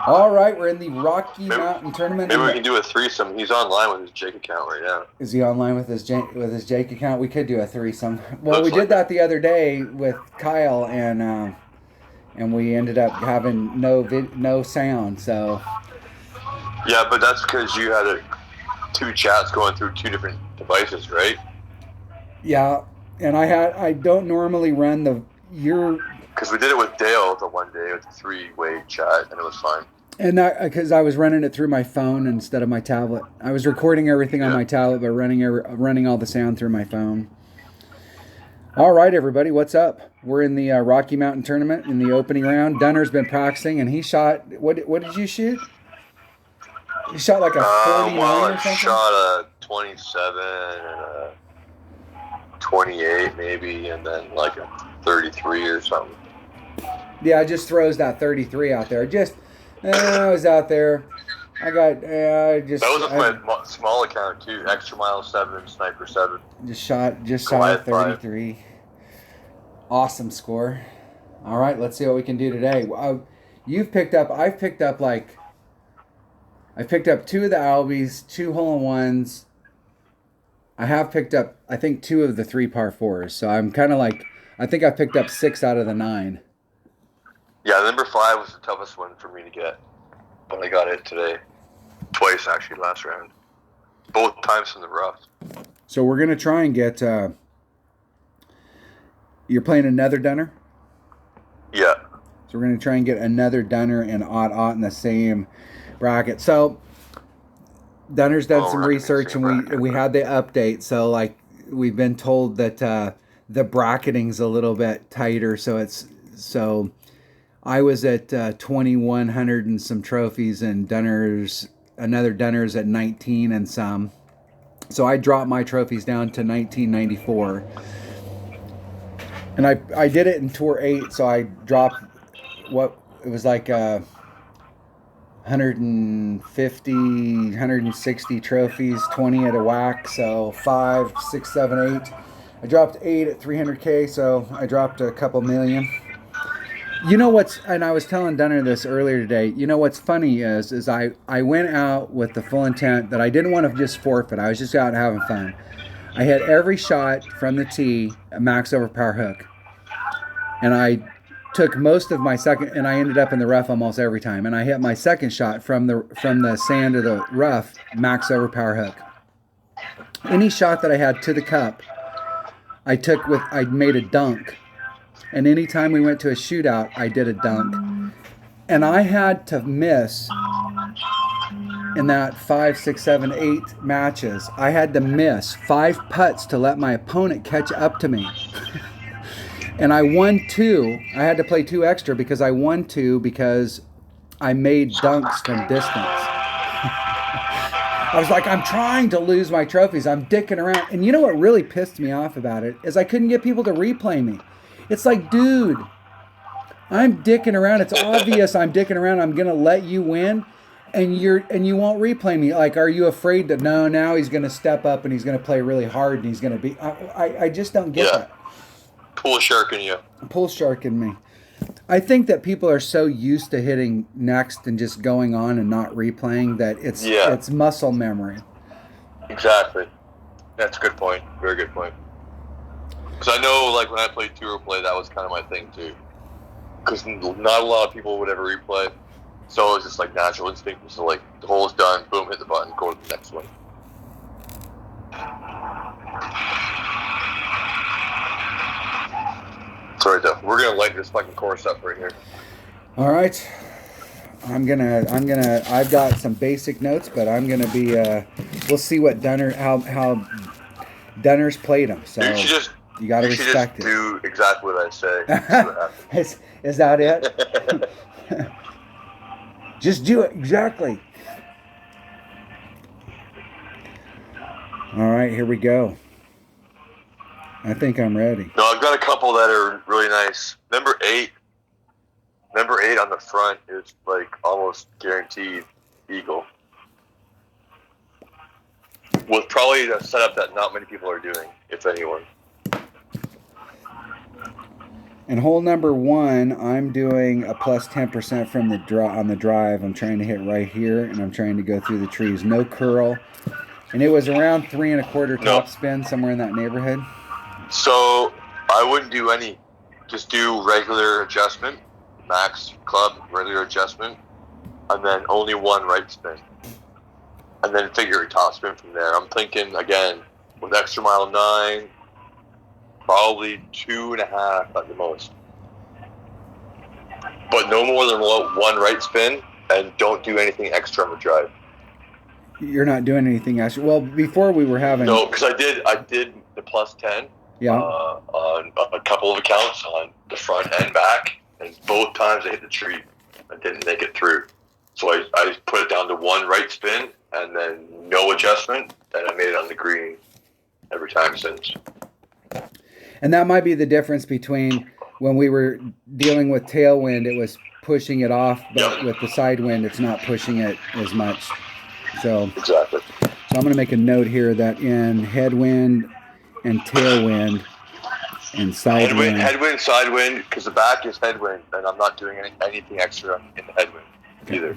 All right, we're in the Rocky Mountain Tournament. Maybe we can do a threesome. He's online with his Jake account right now. Is he online with his Jake account? We could do a threesome. Well, Looks we did like that the other day with Kyle, and we ended up having no sound. So yeah, but that's because you had two chats going through two different devices, right? yeah, and I don't normally run because we did it with Dale the one day with the three-way chat, and it was fine. And that because I was running it through my phone instead of my tablet. I was recording everything on my tablet, but running all the sound through my phone. All right, everybody, what's up? We're in the Rocky Mountain Tournament in the opening round. Dunner's been practicing, and he shot. What did you shoot? You shot like a 49 or something? I shot a 27 and a 28 maybe, and then like a 33 or something. Yeah, just throws that 33 out there. I was out there. I got that was my small account too. Extra Mile 7, Sniper 7. Just shot a 33. 5. Awesome score. All right, let's see what we can do today. I've picked up two of the Albies, 2 hole-in-ones. I have picked up, I think, 2 of the 3 par 4s. So I'm kind of like, I think I picked up 6 out of the 9. Yeah, number 5 was the toughest one for me to get, but I got it today. Twice, actually, last round. Both times from the rough. So we're going to try and get, you're playing another Dunner? Yeah. So we're going to try and get another Dunner and Ott in the same bracket. So Dunner's done some research, and we had the update. So like we've been told that the bracketing's a little bit tighter. So I was at 2,100 and some trophies, and another Dunner's at 19 and some. So I dropped my trophies down to 1994. And I did it in Tour 8, so I dropped it was like 150, 160 trophies, 20 at a whack, so 5, 6, 7, 8. I dropped 8 at 300K, so I dropped a couple million. You know and I was telling Dunner this earlier today, you know what's funny is I went out with the full intent that I didn't want to just forfeit. I was just out having fun. I hit every shot from the tee, a max over par hook. And I took most of my second, and I ended up in the rough almost every time. And I hit my second shot from the sand of the rough, max over par hook. Any shot that I had to the cup, I made a dunk. And anytime we went to a shootout, I did a dunk. And I had to miss in that 5, 6, 7, 8 matches. I had to miss 5 putts to let my opponent catch up to me. And I won 2. I had to play 2 extra because I won 2 because I made dunks from distance. I was like, I'm trying to lose my trophies. I'm dicking around. And you know what really pissed me off about it is I couldn't get people to replay me. It's like, dude, I'm dicking around. It's obvious I'm dicking around. I'm going to let you win. And you won't replay me. Like, are you afraid that now he's going to step up and he's going to play really hard and he's going to be... I just don't get that. Pull sharking you. Pull sharking me. I think that people are so used to hitting next and just going on and not replaying that it's muscle memory. Exactly. That's a good point. Very good point. Because I know, like, when I played Tour Play, that was kind of my thing, too. Because not a lot of people would ever replay. So it was just, like, natural instinct. Was like, the hole's done, boom, hit the button, go to the next one. Sorry, Duff. We're going to light this fucking course up right here. All right. I've got some basic notes, but I'm going to be, we'll see what how Dunner's played them. So you got to respect it. Do exactly what I say. Is that it? Just do it exactly. All right, here we go. I think I'm ready. No, I've got a couple that are really nice. Number 8 on the front is like almost guaranteed eagle. With probably a setup that not many people are doing, if anyone. And hole number 1, I'm doing a plus 10% from the on the drive. I'm trying to hit right here, and I'm trying to go through the trees. No curl. And it was around 3 1/4 top spin, somewhere in that neighborhood. So I wouldn't do any. Just do regular adjustment, max club, regular adjustment, and then only one right spin. And then figure a top spin from there. I'm thinking, again, with extra mile 9, probably 2.5 at the most. But no more than one right spin, and don't do anything extra on the drive. You're not doing anything extra. Well, before we were having... No, because I did the plus 10 on a couple of accounts on the front and back, and both times I hit the tree. I didn't make it through. So I put it down to one right spin, and then no adjustment, and I made it on the green every time since. And that might be the difference between when we were dealing with tailwind, it was pushing it off, but with the side wind, it's not pushing it as much. So exactly. So I'm going to make a note here that in headwind and tailwind and side wind. Headwind, side wind, because the back is headwind, and I'm not doing anything extra in the headwind either.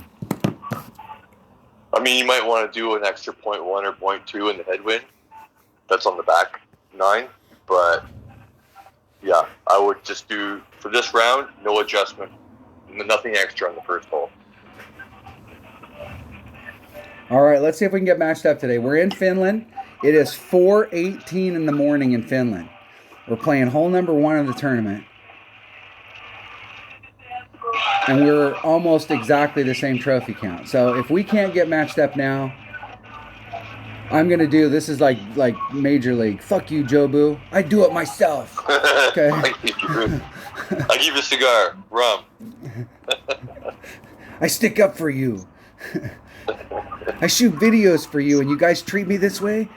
I mean, you might want to do an extra 0.1 or 0.2 in the headwind. That's on the back 9, but yeah, I would just do, for this round, no adjustment, nothing extra on the first hole. All right, let's see if we can get matched up today. We're in Finland. It is 4:18 in the morning in Finland. We're playing hole number 1 of the tournament. And we're almost exactly the same trophy count. So if we can't get matched up now, I'm going to do, this is like Major League. Fuck you, Jobu. I do it myself. Okay. I give you a cigar, rum. I stick up for you. I shoot videos for you, and you guys treat me this way?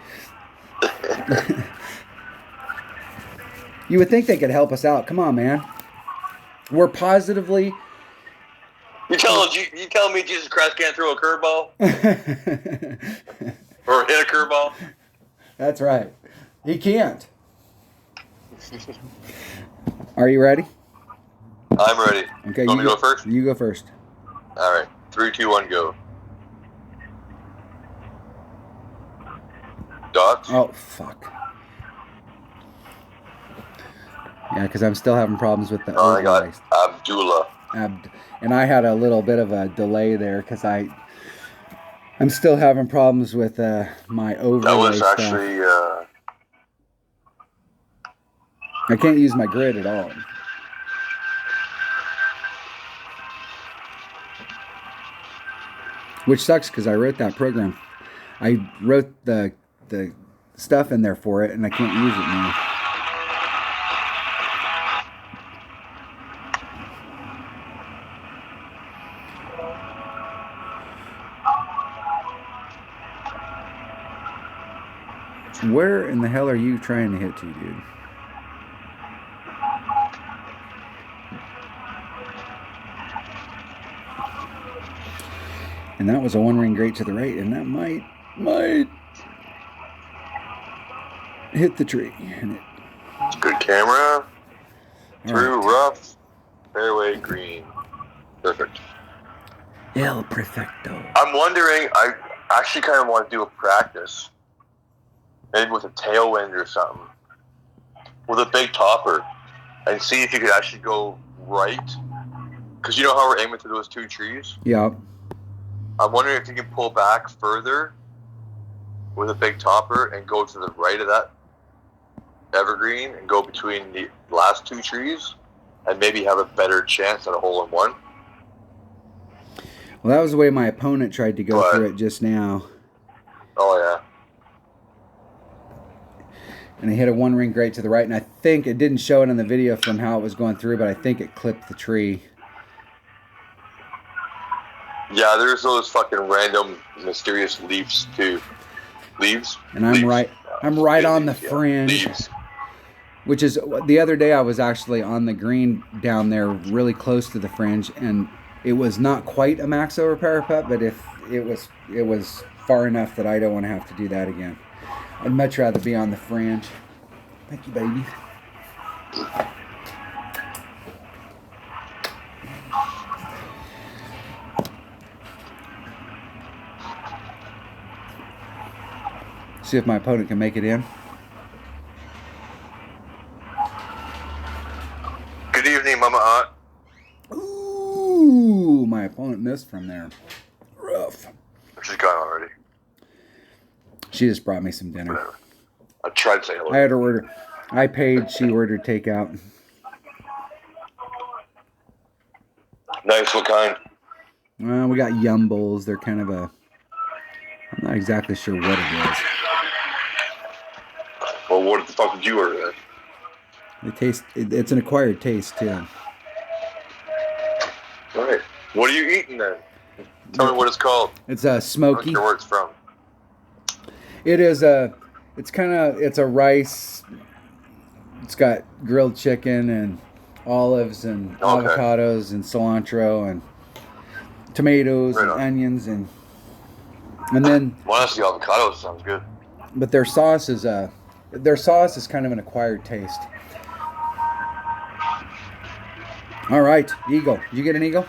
You would think they could help us out. Come on, man. We're positively... You telling me Jesus Christ can't throw a curveball? Or hit a curveball? That's right. He can't. Are you ready? I'm ready. Okay, you want me to go first? You go first. All right. 3, 2, 1, go. Dots? Oh, fuck. Yeah, because I'm still having problems with the... I got Abdullah. And I had a little bit of a delay there because I'm still having problems with my overlay That was stuff. actually... I can't use my grid at all. Which sucks because I wrote that program. I wrote the stuff in there for it, and I can't use it now. Where in the hell are you trying to hit to, dude? And that was a one-ring great to the right, and that might hit the tree. And good camera. Through rough, fairway green. Perfect. El Perfecto. I'm wondering, I actually kind of want to do a practice. Maybe with a tailwind or something. With a big topper. And see if you could actually go right. Because you know how we're aiming for those 2 trees? Yeah. I'm wondering if you can pull back further with a big topper and go to the right of that evergreen and go between the last 2 trees and maybe have a better chance at a hole-in-one. Well, that was the way my opponent tried to go through it just now. Oh, yeah. And he hit a one-ring great to the right, and I think it didn't show it in the video from how it was going through, but I think it clipped the tree. Yeah, there's those fucking random mysterious leaves too. Leaves? And I'm right on the fringe. Leaves. Which is, the other day I was actually on the green down there really close to the fringe, and it was not quite a max over parapet, but if it was far enough that I don't want to have to do that again. I'd much rather be on the fringe. Thank you, baby. See if my opponent can make it in. Good evening, Mama Aunt. Ooh, my opponent missed from there. Rough. She's gone already. She just brought me some dinner. Whatever. I tried to say hello. I had to order. I paid. She ordered takeout. Nice. What kind? We got Yum Bowls. They're kind of a... I'm not exactly sure what it is. Well, what the fuck did you order then? They taste. It's an acquired taste too. All right. What are you eating then? Tell me what it's called. It's a smoky. I don't care where it's from. It is a. It's kind of. It's a rice. It's got grilled chicken and olives and avocados and cilantro and tomatoes and onions and then. Well, honestly, avocados sounds good. But their sauce is kind of an acquired taste. All right, eagle. Did you get an eagle?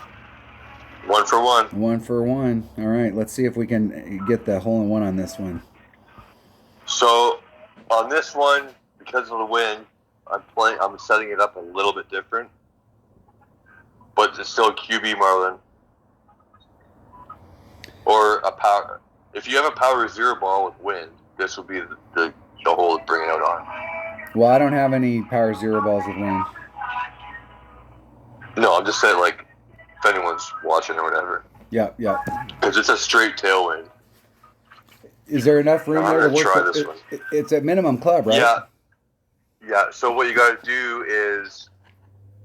1 for 1. 1 for 1. All right, let's see if we can get the hole in one on this one. So, on this one, because of the wind, I'm setting it up a little bit different, but it's still a QB Marlin or a power. If you have a power 0 ball with wind, this will be the hole to bring it out on. Well, I don't have any power 0 balls with wind. No, I'm just saying, like, if anyone's watching or whatever. Yeah. Because it's a straight tailwind. Is there enough room there to work? Try this one. It's at minimum club, right? Yeah. So what you got to do is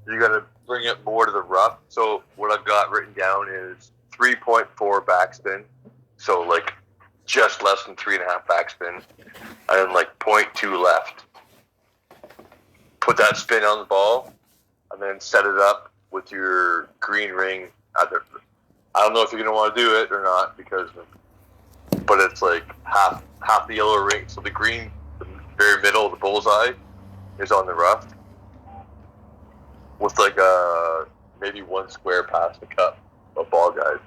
you got to bring it more to the rough. So what I've got written down is 3.4 backspin. So like just less than 3.5 backspin, and then like 0.2 left. Put that spin on the ball, and then set it up with your green ring. I don't know if you're gonna want to do it or not but it's like half the yellow ring. So the green, the very middle of the bullseye, is on the rough with like maybe 1 square past the cup of ball guide,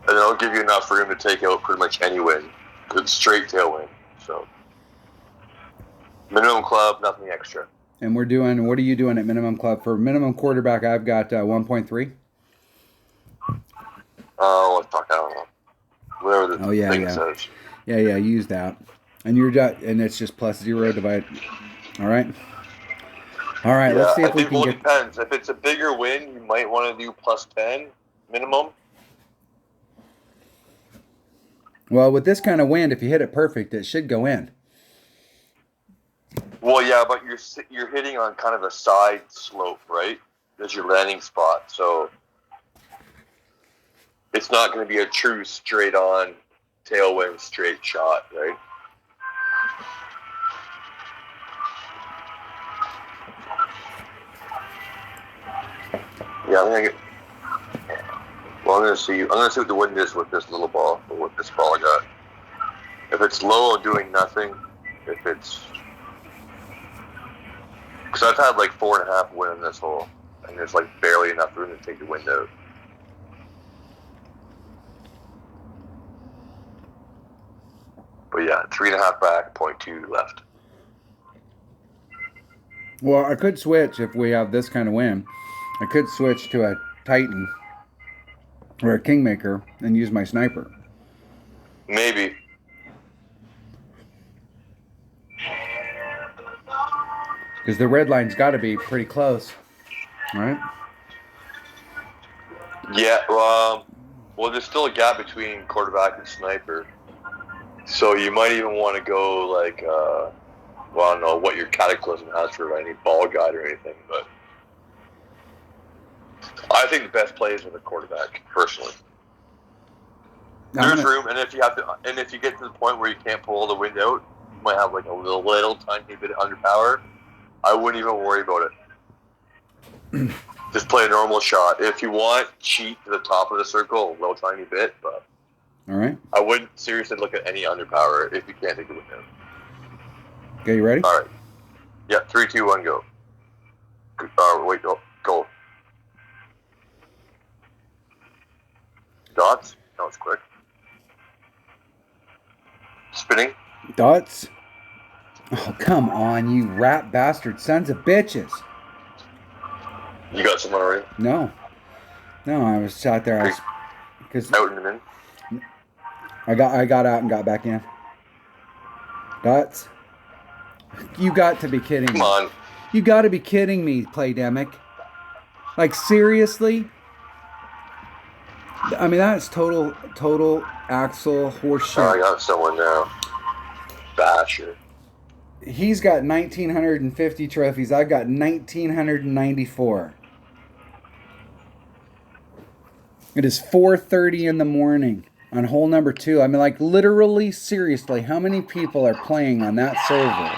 and it'll give you enough room to take out pretty much any wind. It's straight tailwind. So minimum club, nothing extra. And what are you doing at minimum club? For minimum quarterback, I've got 1.3. Oh, fuck, I don't know. Whatever the thing says. Yeah, use that. And and it's just plus 0 divided. All right, let's see if we can get... It depends. If it's a bigger win, you might want to do plus 10 minimum. Well, with this kind of wind, if you hit it perfect, it should go in. Well, yeah, but you're hitting on kind of a side slope, right? There's your landing spot, so it's not going to be a true straight-on tailwind straight shot, right? Yeah, I'm going to see what the wind is with this little ball, or with this ball I got. If it's low, I'm doing nothing. If it's... Because I've had like 4.5 wind in this hole, and there's like barely enough room to take the wind out. But yeah, 3.5 back, 0.2 left. Well, I could switch if we have this kind of wind. I could switch to a Titan or a Kingmaker and use my sniper. Maybe. Because the red line's got to be pretty close, right? Yeah, well, there's still a gap between quarterback and sniper. So you might even want to go like, I don't know what your Cataclysm has for any ball guide or anything, but I think the best play is with a quarterback, personally. There's room, and if you get to the point where you can't pull all the wind out, you might have like a little tiny bit of underpower. I wouldn't even worry about it. Just play a normal shot. If you want, cheat to the top of the circle a little tiny bit, but all right. I wouldn't seriously look at any underpower if you can't take the wind out. Okay, you ready? All right. Yeah, 3, 2, 1, go. Wait, go. Dots? That was quick. spinning. Dots? Oh, come on, you rat bastard sons of bitches. You got someone already? No, I was out there. Because out and in. I got out and got back in. Dots? You got to be kidding me. Come on. You got to be kidding me, Playdemic. Like, seriously? I mean, that's total Axel horseshit. Oh, I got someone now. Basher. He's got 1,950 trophies. I've got 1,994. It is 4:30 in the morning on hole number 2. I mean, like, literally, seriously, how many people are playing on that server?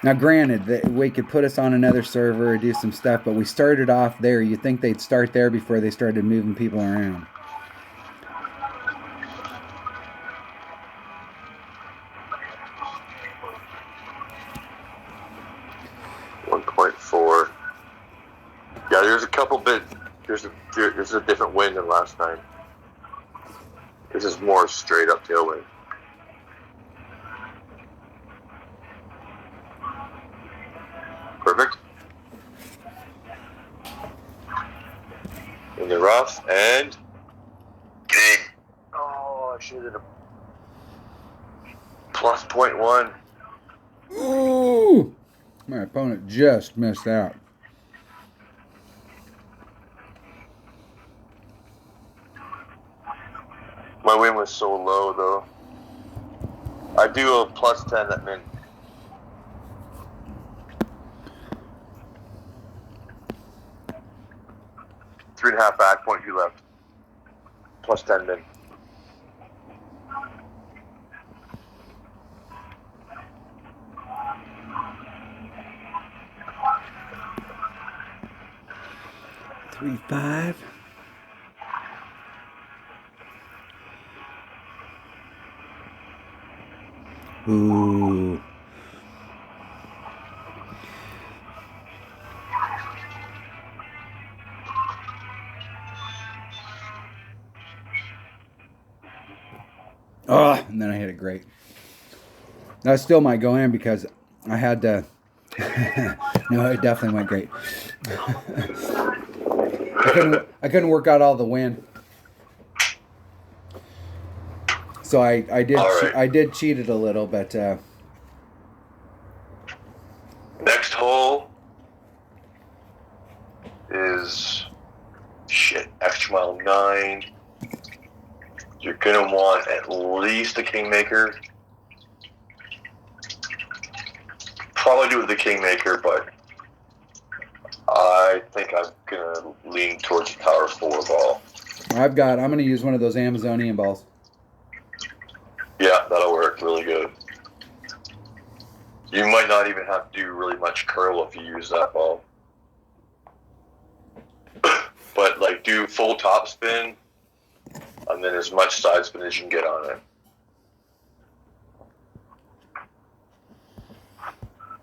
Now, granted, that we could put us on another server or do some stuff, but we started off there. You'd think they'd start there before they started moving people around. .4. Yeah, there's a couple bit. There's a different wind than last time. This is more straight up tailwind. Perfect. In the rough and big. Oh, I should have plus .1. Ooh! My opponent just missed out. My win was so low, though. I do a plus 10 at min. Three and a half back, 0.2 left. Plus 10 min. Three, 5. Ooh. Oh, and then I hit it great. That still might go in because I had to. No, it definitely went great. I couldn't work out all the wind. So I did right. I did cheat it a little, but next hole is extra mile 9. You're gonna want at least a Kingmaker. Probably do with the Kingmaker, but I think I'm gonna lean towards the Power 4 ball. I'm gonna use one of those Amazonian balls. Yeah, that'll work really good. You might not even have to do really much curl if you use that ball. But like do full top spin and then as much side spin as you can get on it.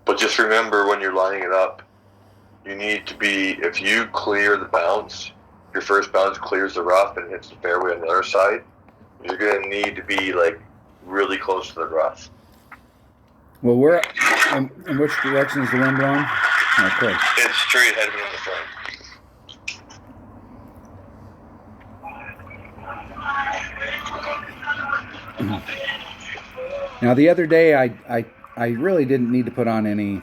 But just remember when you're lining it up, you need to be, if you clear the bounce, your first bounce clears the rough and hits the fairway on the other side, you're going to need to be like really close to the rough. Well, where in which direction is the wind blowing? Okay. It's straight ahead of me in the front. Now the other day I really didn't need to put on any.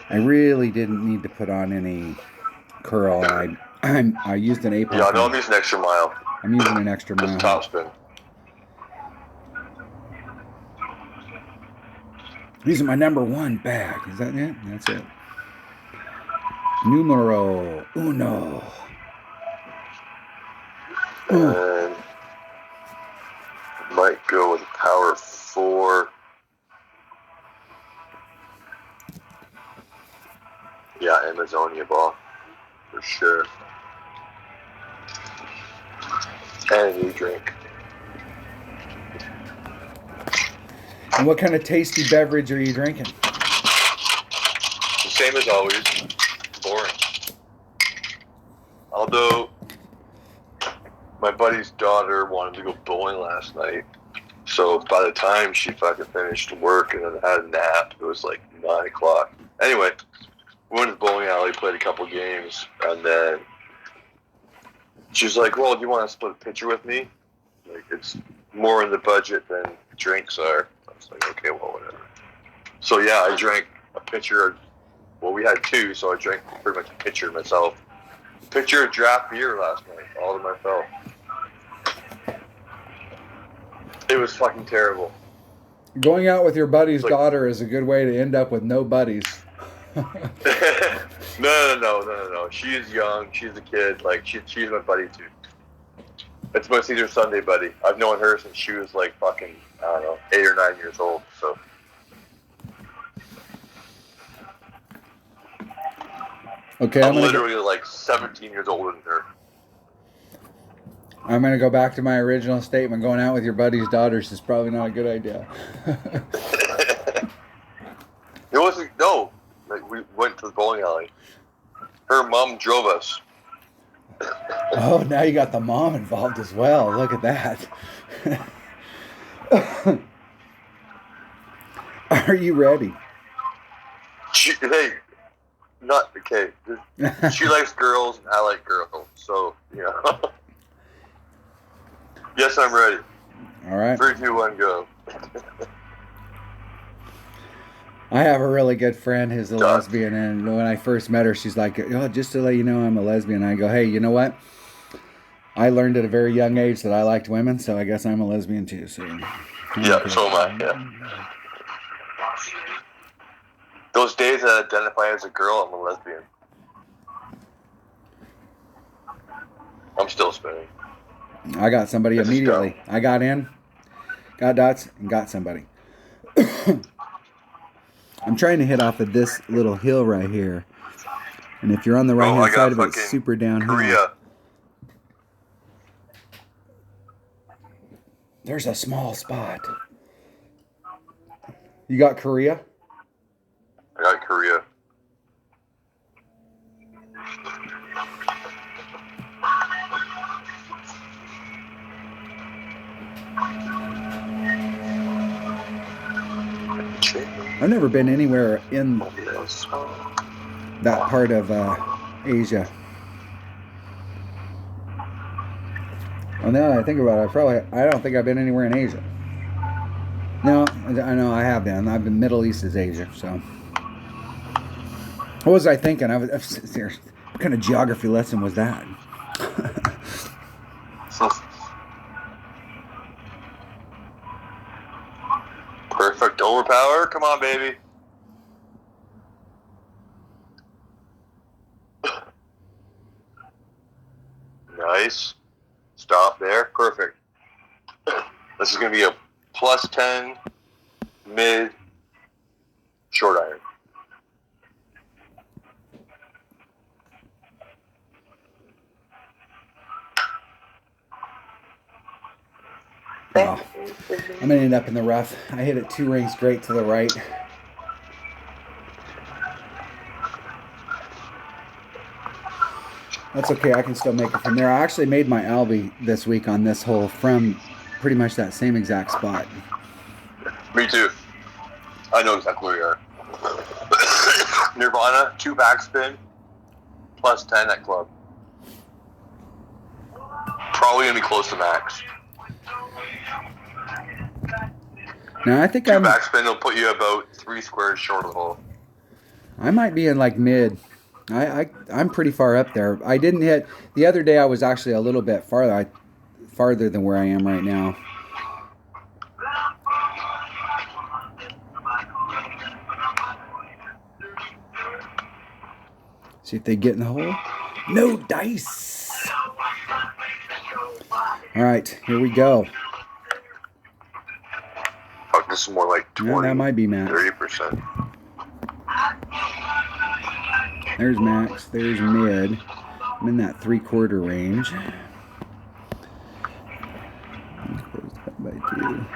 I really didn't need to put on any curl. I used an 8. Yeah, no, I'm using an extra mile. I'm using an extra mile. Just top spin. Using my number 1 bag. Is that it? That's it. Numero 1. And might go with Power 4. Yeah, Amazonia ball. For sure. And a new drink. And what kind of tasty beverage are you drinking? The same as always. Boring. Although, my buddy's daughter wanted to go bowling last night. So by the time she fucking finished work and then had a nap, it was like 9 o'clock. Anyway, we went to the bowling alley, played a couple games, and then she was like, well, do you want to split a pitcher with me? Like, it's more in the budget than drinks are. I was like, okay, well, whatever. So yeah, I drank a pitcher. Well, we had two, so I drank pretty much a pitcher myself. Pitcher of draft beer last night, all to myself. It was fucking terrible. Going out with your buddy's daughter is a good way to end up with no buddies. No. She is young. She's a kid. Like, she's my buddy, too. It's my Caesar Sunday buddy. I've known her since she was, like, fucking, I don't know, 8 or 9 years old, so. Okay, I'm literally, like, 17 years older than her. I'm going to go back to my original statement. Going out with your buddy's daughters is probably not a good idea. It wasn't, no. Like, we went to the bowling alley. Her mom drove us. Oh, now you got the mom involved as well. Look at that. Are you ready? Hey, not okay. She likes girls and I like girls. So, you know. Yes, I'm ready. All right. 3, 2, 1, go. I have a really good friend who's a lesbian, and when I first met her, she's like, oh, just to let you know I'm a lesbian. I go, hey, you know what? I learned at a very young age that I liked women, so I guess I'm a lesbian too. So. Yeah, so am I, yeah. Those days that I identify as a girl, I'm a lesbian. I'm still spinning. I got somebody immediately. I got in, got dots, and got somebody. I'm trying to hit off of this little hill right here. And if you're on the right-hand side of it, it's super downhill. Korea. There's a small spot. You got Korea? I got Korea. I've never been anywhere in that part of Asia. Well, now that I think about it, I don't think I've been anywhere in Asia. No, I know I have been. I've been Middle East is Asia, so. What was I thinking? What kind of geography lesson was that? Perfect overpower. Come on, baby. Nice. Stop there. Perfect. This is going to be a +10 mid short iron. Oh, I'm going to end up in the rough. I hit it 2 rings straight to the right. That's okay. I can still make it from there. I actually made my Albie this week on this hole from pretty much that same exact spot. Me too. I know exactly where you are. Nirvana, 2 backspin, +10 at club. Probably going to be close to max. Now, I think 2 backspin will put you about 3 squares short of the hole. I might be in like mid. I'm pretty far up there. I didn't hit the other day. I was actually a little bit farther than where I am right now. See if they get in the hole. No dice. All right, here we go. Oh, this is more like 20. Yeah, that might be max. 30%. There's max. There's mid. I'm in that 3/4 range. Close that by 2.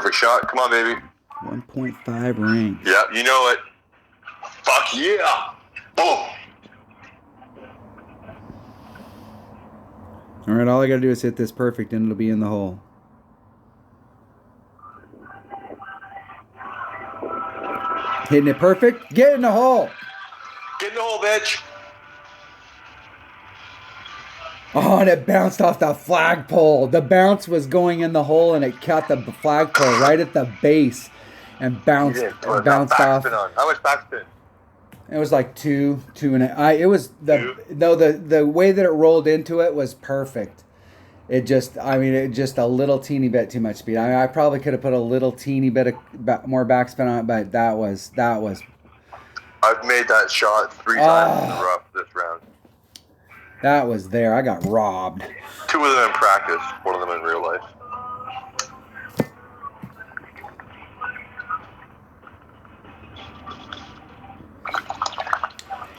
Perfect shot. Come on, baby. 1.5 ring. Yeah, you know it. Fuck yeah. Boom. All right, all I got to do is hit this perfect and it'll be in the hole. Hitting it perfect. Get in the hole. Get in the hole, bitch. Oh, and it bounced off the flagpole. The bounce was going in the hole and it caught the flagpole right at the base and bounced off. How much backspin? It was like two and it was the way that it rolled into it was perfect. It just a little teeny bit too much speed. I probably could have put a little teeny bit of more backspin on it, but that was. I've made that shot 3 times in the rough this round. That was there. I got robbed. 2 of them in practice, 1 of them in real life.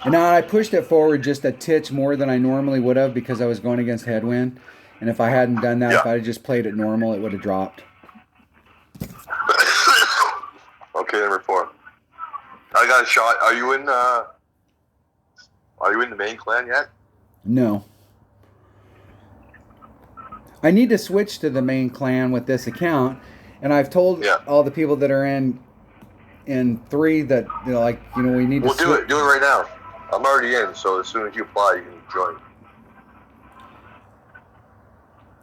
And now I pushed it forward just a titch more than I normally would have because I was going against headwind. And if I hadn't done that, if I had just played it normal, it would have dropped. Okay, number 4. I got a shot. Are you in the main clan yet? No. I need to switch to the main clan with this account, and I've told all the people that are in 3 that we need to. We'll do it. Do it right now. I'm already in, so as soon as you apply, you can join.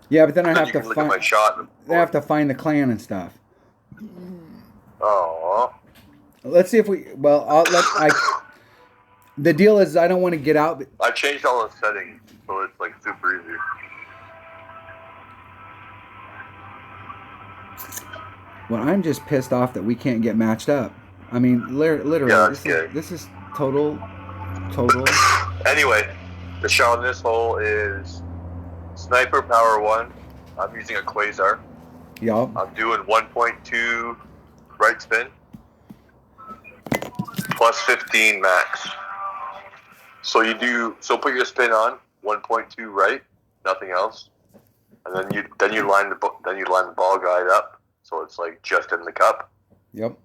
Yeah, but then I have to look at my shot. I have to find the clan and stuff. Oh. Let's see if we. Well, the deal is I don't want to get out. I changed all the settings, so it's like super easy. Well, I'm just pissed off that we can't get matched up. I mean, literally, this is total. Anyway, the shot in this hole is Sniper Power 1. I'm using a Quasar. Yup. I'm doing 1.2 right spin. Plus 15 max. So put your spin on 1.2 right, nothing else, and then you line the ball guide up, so it's like just in the cup. Yep.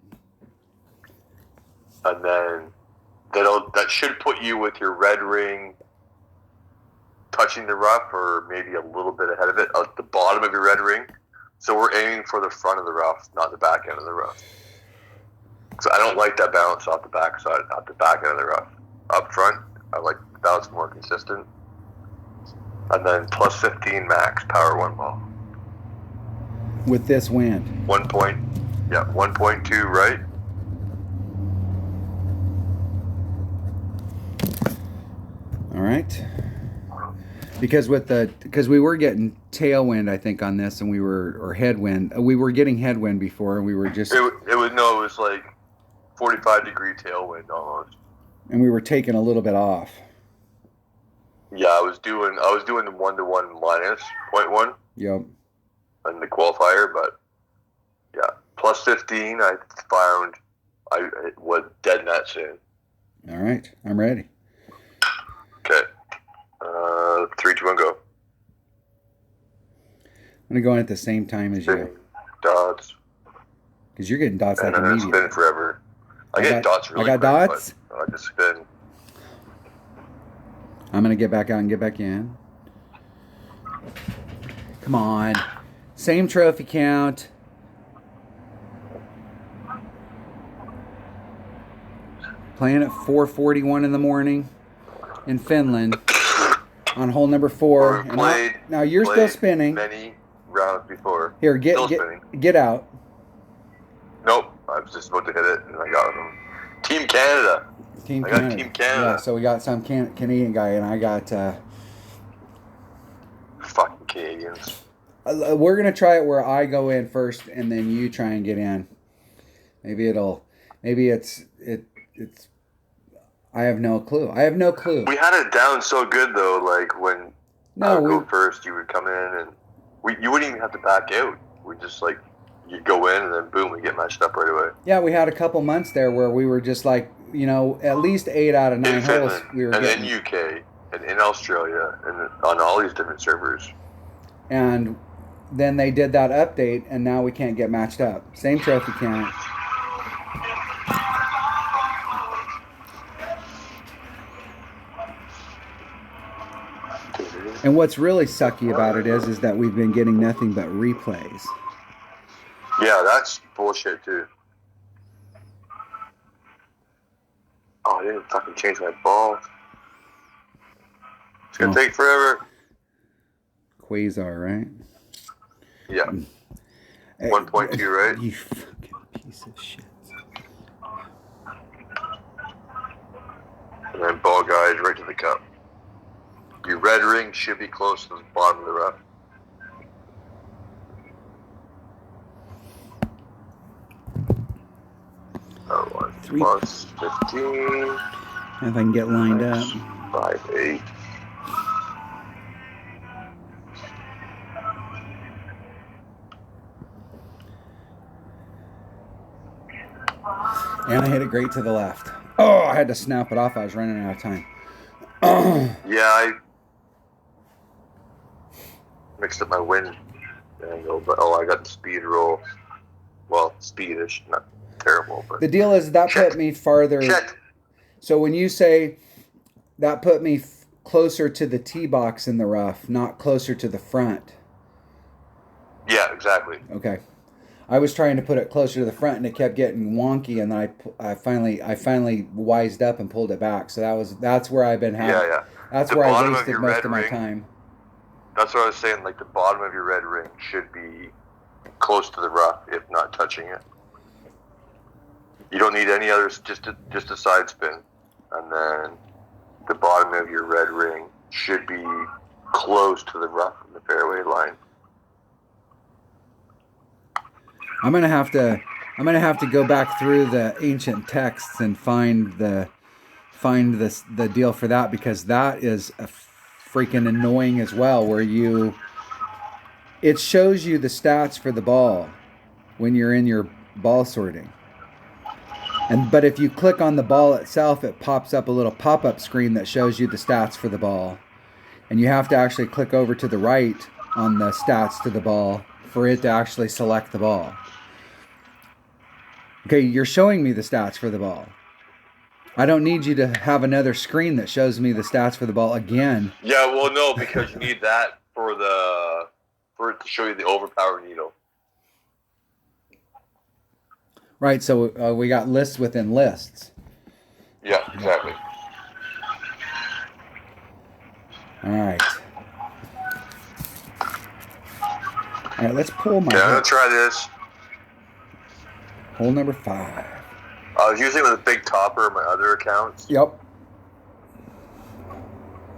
And then that should put you with your red ring touching the rough, or maybe a little bit ahead of it, at the bottom of your red ring. So we're aiming for the front of the rough, not the back end of the rough. So I don't like that bounce off the back side, not the back end of the rough. Up front, I like the bounce more consistent. And then plus 15 max, power 1 ball. With this wind. 1.2 right. All right. Because we were getting tailwind, I think, on this, and or headwind. We were getting headwind before, and we were just. It was like 45-degree tailwind almost. And we were taking a little bit off. Yeah, I was doing the 1-to-1 minus 0.1. Yep. And the qualifier, but yeah, plus 15. I found it was dead net soon. All right, I'm ready. Okay. 3, 2, 1, go. I'm gonna go in at the same time as you. Dots. Because you're getting dots and like immediately. Spin forever. I get dots really quick. I got dots. I just spin. I'm gonna get back out and get back in. Come on. Same trophy count. Playing at 4:41 in the morning in Finland on hole number 4. Now you're still spinning. Many rounds before. Here, get out. Nope, I was just about to hit it and I got him. Team Canada. Team Canada. Yeah, so we got some Canadian guy, and I got fucking Canadians. We're gonna try it where I go in first, and then you try and get in. Maybe it's. I have no clue. We had it down so good though. Like when I would go first, you would come in, and you wouldn't even have to back out. We just like you'd go in, and then boom, we get matched up right away. Yeah, we had a couple months there where we were just like, at least 8 out of 9 in holes Finland, we were and getting. in UK, and in Australia, and on all these different servers. And then they did that update, and now we can't get matched up. Same trophy count. And what's really sucky about it is that we've been getting nothing but replays. Yeah, that's bullshit too. Oh, I didn't fucking change my ball. It's gonna take forever. Quasar, right? Yeah. 1.2, right? You fucking piece of shit. And then ball guide right to the cup. Your red ring should be close to the bottom of the rough. Oh, 1 plus 15. If I can get lined up. 5, 8. And I hit it great to the left. Oh, I had to snap it off. I was running out of time. Yeah, I mixed up my wind angle, but I got the speed roll. Well, speedish, not terrible. But the deal is that put me farther. Shit. So when you say that put me closer to the tee box in the rough, not closer to the front. Yeah, exactly. Okay. I was trying to put it closer to the front, and it kept getting wonky, and then I finally wised up and pulled it back. So that's where I've been having. Yeah. That's The where I bottom of wasted your most red of my ring. time. That's what I was saying. Like the bottom of your red ring should be close to the rough, if not touching it. You don't need any others. Just a side spin, and then the bottom of your red ring should be close to the rough in the fairway line. I'm gonna have to go back through the ancient texts and find the deal for that, because that is a freaking annoying as well, where it shows you the stats for the ball when you're in your ball sorting. But if you click on the ball itself, it pops up a little pop-up screen that shows you the stats for the ball. And you have to actually click over to the right on the stats to the ball for it to actually select the ball. Okay, you're showing me the stats for the ball. I don't need you to have another screen that shows me the stats for the ball again. Yeah, well, no, because you need that for it to show you the overpower needle. Right, so we got lists within lists. Yeah, exactly. All right. All right, let's pull my. Yeah, I'm gonna try this. Hole number 5. I was using it with a big topper in my other accounts. Yep.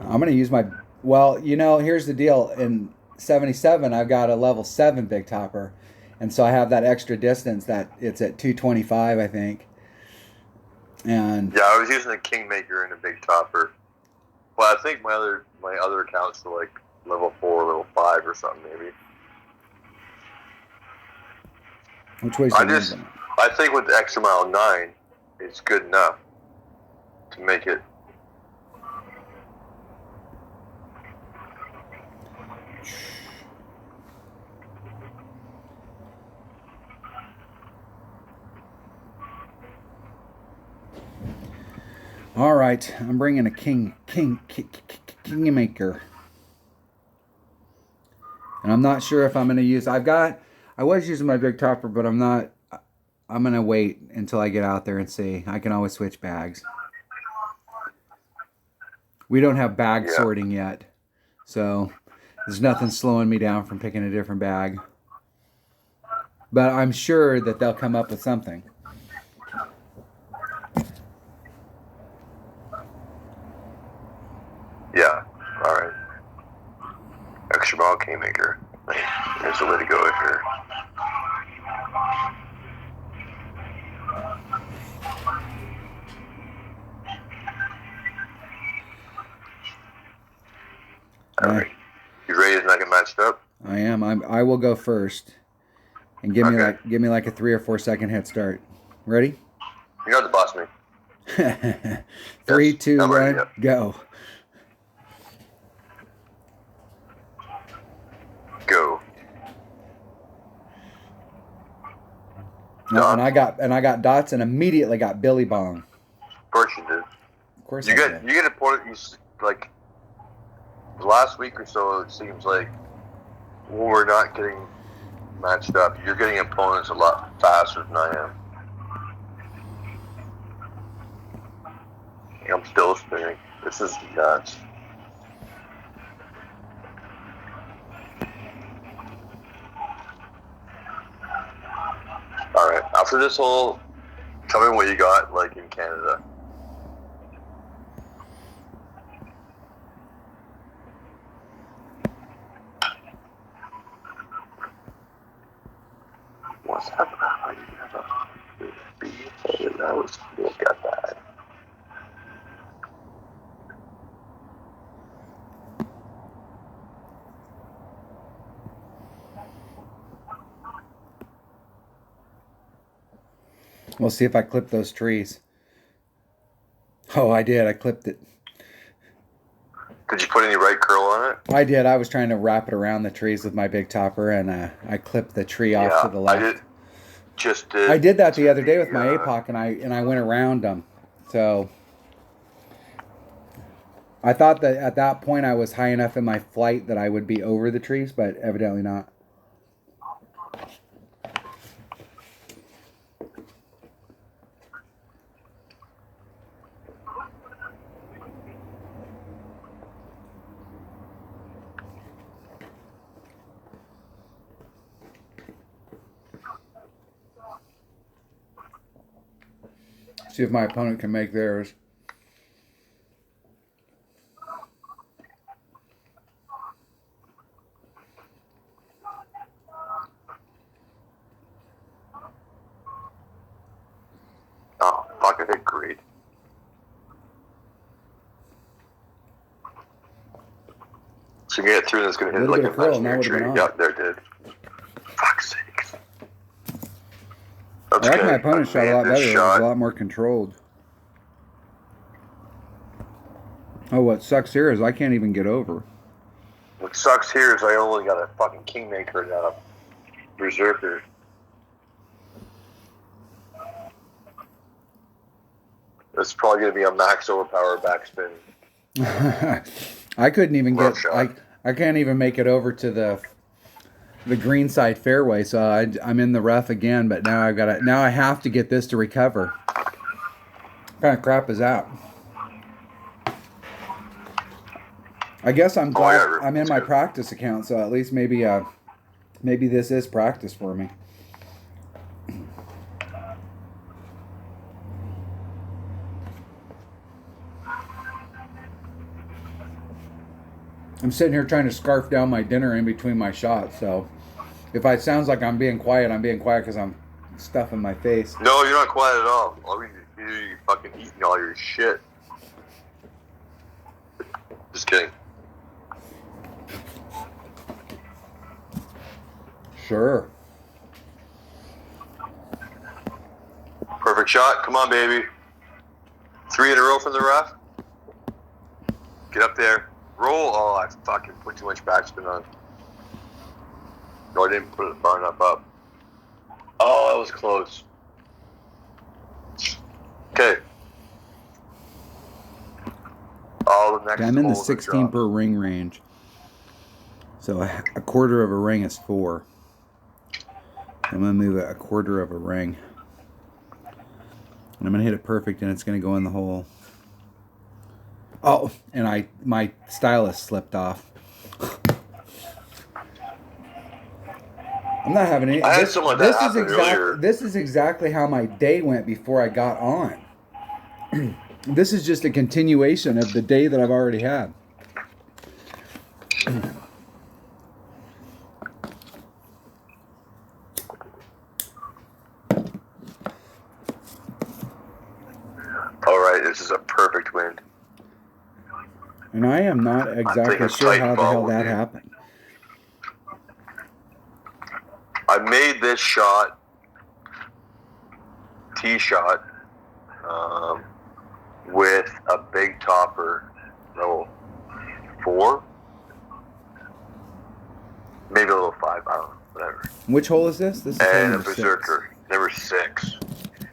I'm going to use my... Well, here's the deal. In 77, I've got a level 7 big topper. And so I have that extra distance that it's at 225, I think. And... Yeah, I was using a Kingmaker and a big topper. Well, I think my other accounts were like level 4, level 5 or something maybe. Which way's the I think with the extra mile 9, it's good enough to make it. All right, I'm bringing a Kingmaker. And I'm not sure if I'm going to use... I was using my big topper, but I'm not... I'm going to wait until I get out there and see. I can always switch bags. We don't have bag sorting yet. So there's nothing slowing me down from picking a different bag. But I'm sure that they'll come up with something. Yeah, alright. Extra ball Kingmaker. There's the way to go here. Alright. You ready to not get matched up? I am. I will go first. And give me like a 3 or 4 second head start. Ready? You know the boss me. 3, 2, 1, go. Go. No, and I got dots and immediately got Billy Bong. Of course you did. Of course You I get did. you get opponents like the last week or so. It seems like we're not getting matched up. You're getting opponents a lot faster than I am. I'm still spinning. This is nuts. All right. After this hole, tell me what you got like in Canada. What's happening? That was look at that. We'll see if I clip those trees. Oh, I did. I clipped it. Did you put any right curl on it? I did. I was trying to wrap it around the trees with my big topper, and I clipped the tree off to the left. I did that the other day with my APOC, and I went around them. So I thought that at that point I was high enough in my flight that I would be over the trees, but evidently not. See if my opponent can make theirs. Oh, fuck, I hit great. So you get through and it's going to hit like a imaginary tree. Yeah, there it did. Fuck's sake. I like my opponent's shot a lot better. It was a lot more controlled. Oh, what sucks here is I can't even get over. What sucks here is I only got a fucking Kingmaker and not a Berserker. It's probably going to be a max overpower backspin. I couldn't even get. I can't even make it over to the green side fairway, so I'm in the rough again. But now I've got to. Now I have to get this to recover. What kind of crap is that? I guess I'm glad I'm in my practice account, so at least maybe this is practice for me. I'm sitting here trying to scarf down my dinner in between my shots, so if it sounds like I'm being quiet because I'm stuffing my face. No, you're not quiet at all. You're fucking eating all your shit. Just kidding. Sure. Perfect shot. Come on, baby. 3 in a row from the rough. Get up there. Roll. Oh, I fucking put too much backspin on. No, I didn't put it far enough up. Oh, that was close. Okay. Oh, the next I'm in the 16 per ring range. So a quarter of a ring is 4. I'm going to move a quarter of a ring. And I'm going to hit it perfect, and it's going to go in the hole. Oh, and my stylus slipped off. I'm not having any. This is exactly how my day went before I got on. This is just a continuation of the day that I've already had. All right, this is a perfect wind. And I am not exactly sure how the hell that happened. I made this shot, tee shot, with a big topper. No, 4? Maybe a little 5. I don't know. Whatever. Which hole is this? This is and a Berserker. 6. Number 6.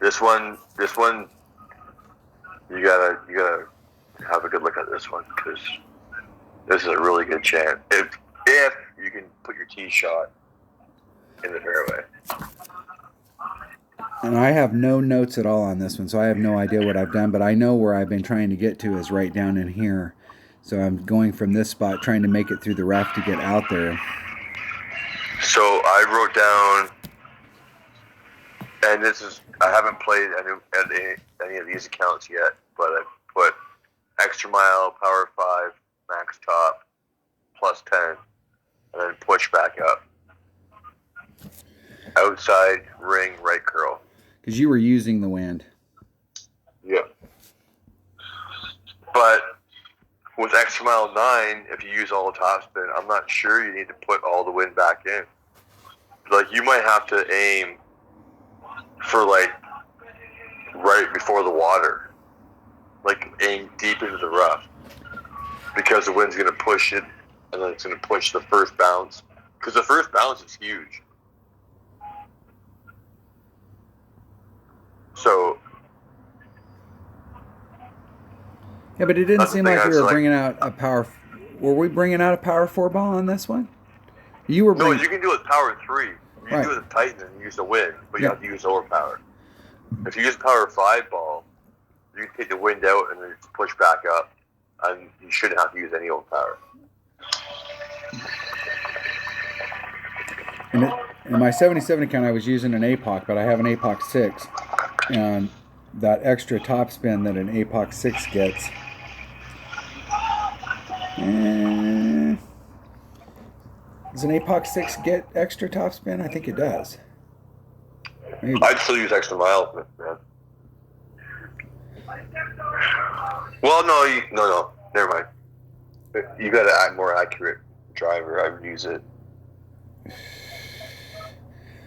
This one, you gotta have a good look at this one because this is a really good chance. If you can put your tee shot in the fairway. And I have no notes at all on this one, so I have no idea what I've done, but I know where I've been trying to get to is right down in here. So I'm going from this spot, trying to make it through the rough to get out there. So I wrote down, and I haven't played any of these accounts yet, but I put extra mile, power 5, max top, plus 10, and then push back up. Outside ring, right curl. Because you were using the wind. Yeah. But with extra mile 9, if you use all the topspin, I'm not sure you need to put all the wind back in. Like, you might have to aim for, like, right before the water. Like, aim deep into the rough. Because the wind's going to push it, and then it's going to push the first bounce. Because the first bounce is huge. So... Yeah, but it didn't seem like we were bringing out a power... Were we bringing out a power 4 ball on this one? You were No, you can do it power 3. You can do it with Titan and use the wind, but you have to use overpower. If you use power 5 ball, you can take the wind out and then push back up, and you shouldn't have to use any overpower. In my 77 account, I was using an APOC, but I have an APOC 6, and that extra topspin that an APOC 6 gets. Does an APOC 6 get extra topspin? I think it does. Maybe. I'd still use extra mile, man. Well, no, never mind. You got a more accurate driver. I would use it.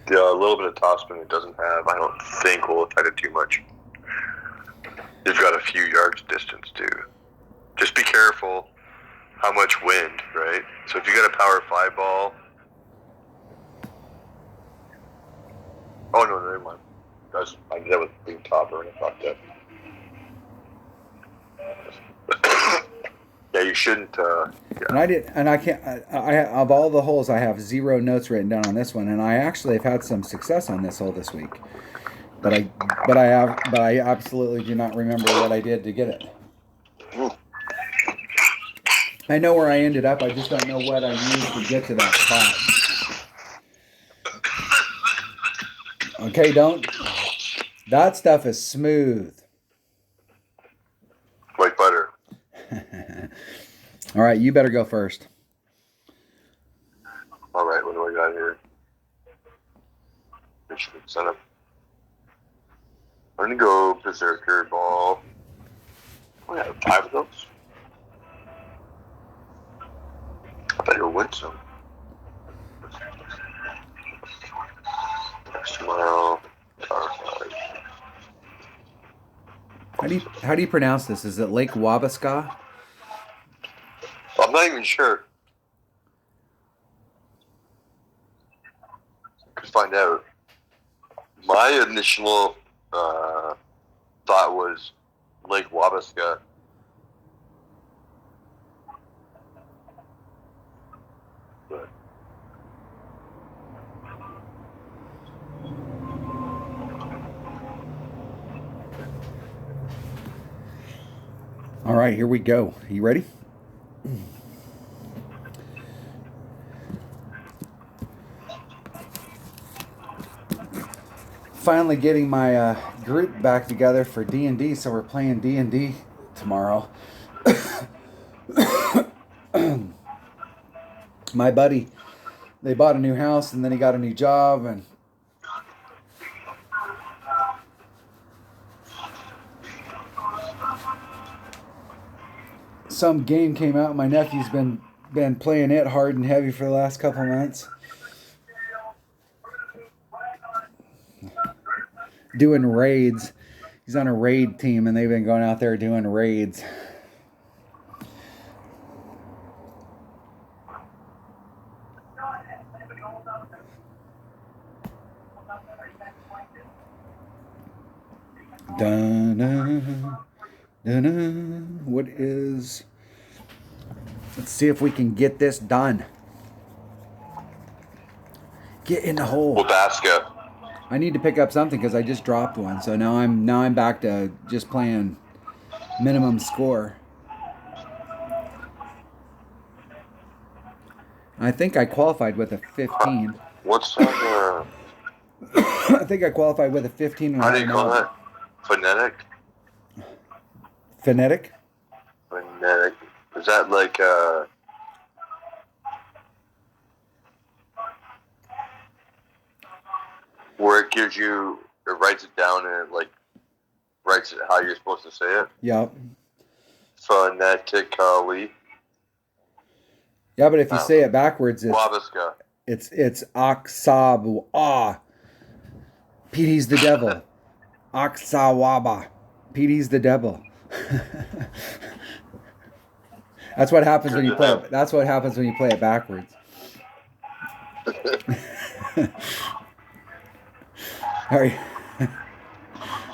A little bit of topspin it doesn't have. I don't think will affect it too much. You've got a few yards distance too. Just be careful how much wind, right? So if you got a power 5 ball, oh no, never mind. I did that with big topper and I fucked up. Yeah, you shouldn't. Yeah. And I did, and I can't. I of all the holes, I have 0 notes written down on this one, and I actually have had some success on this hole this week. But I absolutely do not remember what I did to get it. I know where I ended up. I just don't know what I used to get to that spot. Okay, don't. That stuff is smooth. Like butter. All right, you better go first. All right, what do I got here? Michigan setup. I'm gonna go berserker ball. Oh, I have 5 of those. I bet you'll win some. Extra mile. Power 5. How do you pronounce this? Is it Lake Wabasca? I'm not even sure. Could find out. My initial thought was Lake Wabasca. But all right, here we go. You ready? Finally getting my group back together for D&D, so we're playing D&D tomorrow. My buddy, they bought a new house and then he got a new job, and some game came out. My nephew's been playing it hard and heavy for the last couple months. Doing raids. He's on a raid team and they've been going out there doing raids. Dun-dun, dun-dun. What is... Let's see if we can get this done. Get in the hole. Wabasca. I need to pick up something because I just dropped one. So now I'm back to just playing minimum score. I think I qualified with a 15. What's that? I think I qualified with a 15. How do you call that? Phonetic? Phonetic? Phonetic. Is that like where it gives you, it writes it down and it like writes it how you're supposed to say it? Yep. Phonetically. Yeah, but if you say it backwards, Wabasca. It's Oksab. Ah. Petey's the devil. Oksawaba. Petey's the devil. That's what happens when you play it. That's what happens when you play it backwards. All right.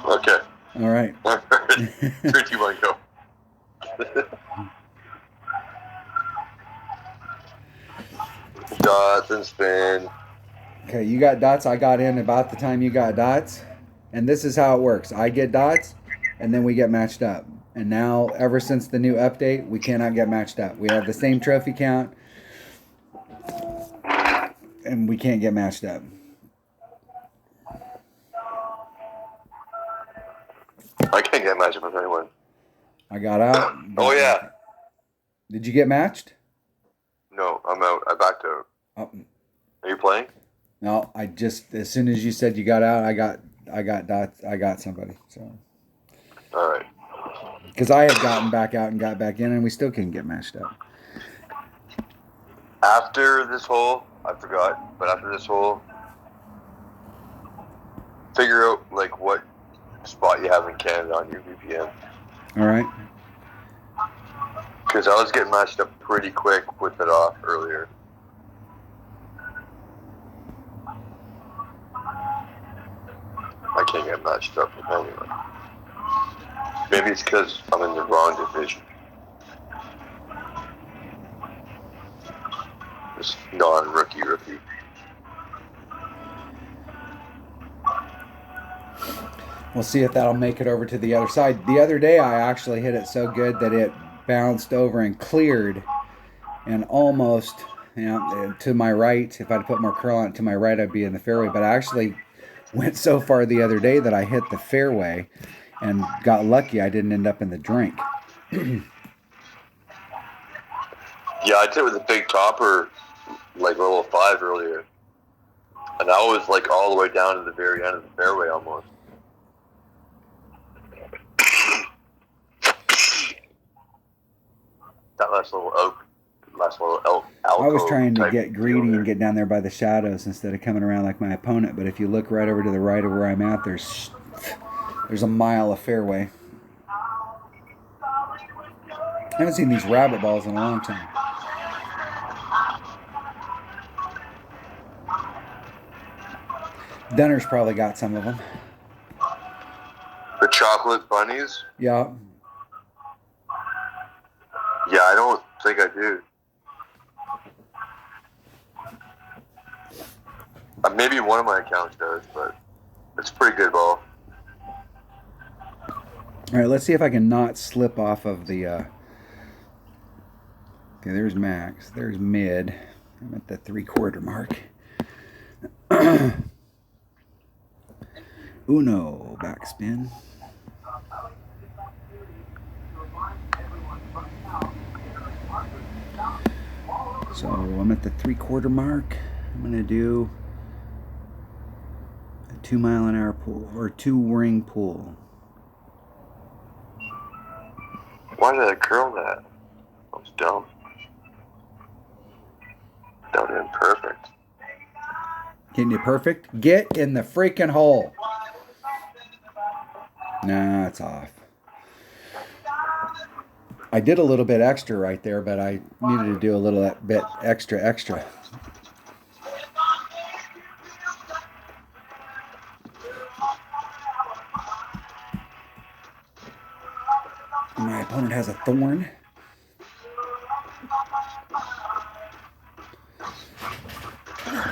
Okay. All right. 3, 2, 1, go. Dots and spin. Okay, you got dots. I got in about the time you got dots. And this is how it works. I get dots, and then we get matched up. And now, ever since the new update, we cannot get matched up. We have the same trophy count, and we can't get matched up. I can't get matched up with anyone. I got out. Oh, yeah. Did you get matched? No, I'm out. I backed out. Oh. Are you playing? No, I just, as soon as you said you got out, I got dots. I got somebody. So. All right. Because I had gotten back out and got back in, and we still couldn't get matched up. After this hole, I forgot, but after this hole, figure out like what spot you have in Canada on your VPN. All right. Because I was getting matched up pretty quick with it off earlier. I can't get matched up with anyone. Maybe it's because I'm in the wrong division. It's non-rookie. We'll see if that'll make it over to the other side. The other day, I actually hit it so good that it bounced over and cleared, and almost, to my right. If I'd put more curl on it to my right, I'd be in the fairway. But I actually went so far the other day that I hit the fairway and got lucky. I didn't end up in the drink. Yeah, I did it with a big topper, like level 5 earlier, and I was like all the way down to the very end of the fairway almost. That last little elk. I was trying to get greedy and get down there by the shadows instead of coming around like my opponent. But if you look right over to the right of where I'm at, there's a mile of fairway. I haven't seen these rabbit balls in a long time. Dunner's probably got some of them. The chocolate bunnies? Yeah. Yeah, I don't think I do. Maybe one of my accounts does, but it's a pretty good ball. All right, let's see if I can not slip off of the... Okay, there's max. There's mid. I'm at the 3/4 mark. Uno, backspin. So I'm at the 3/4 mark. I'm going to do a 2 mile an hour pool, or 2 ring pool. Why did I curl that? That was dumb. That would have been perfect. Getting it perfect? Get in the freaking hole. Nah, it's off. I did a little bit extra right there, but I needed to do a little bit extra. opponent has a thorn.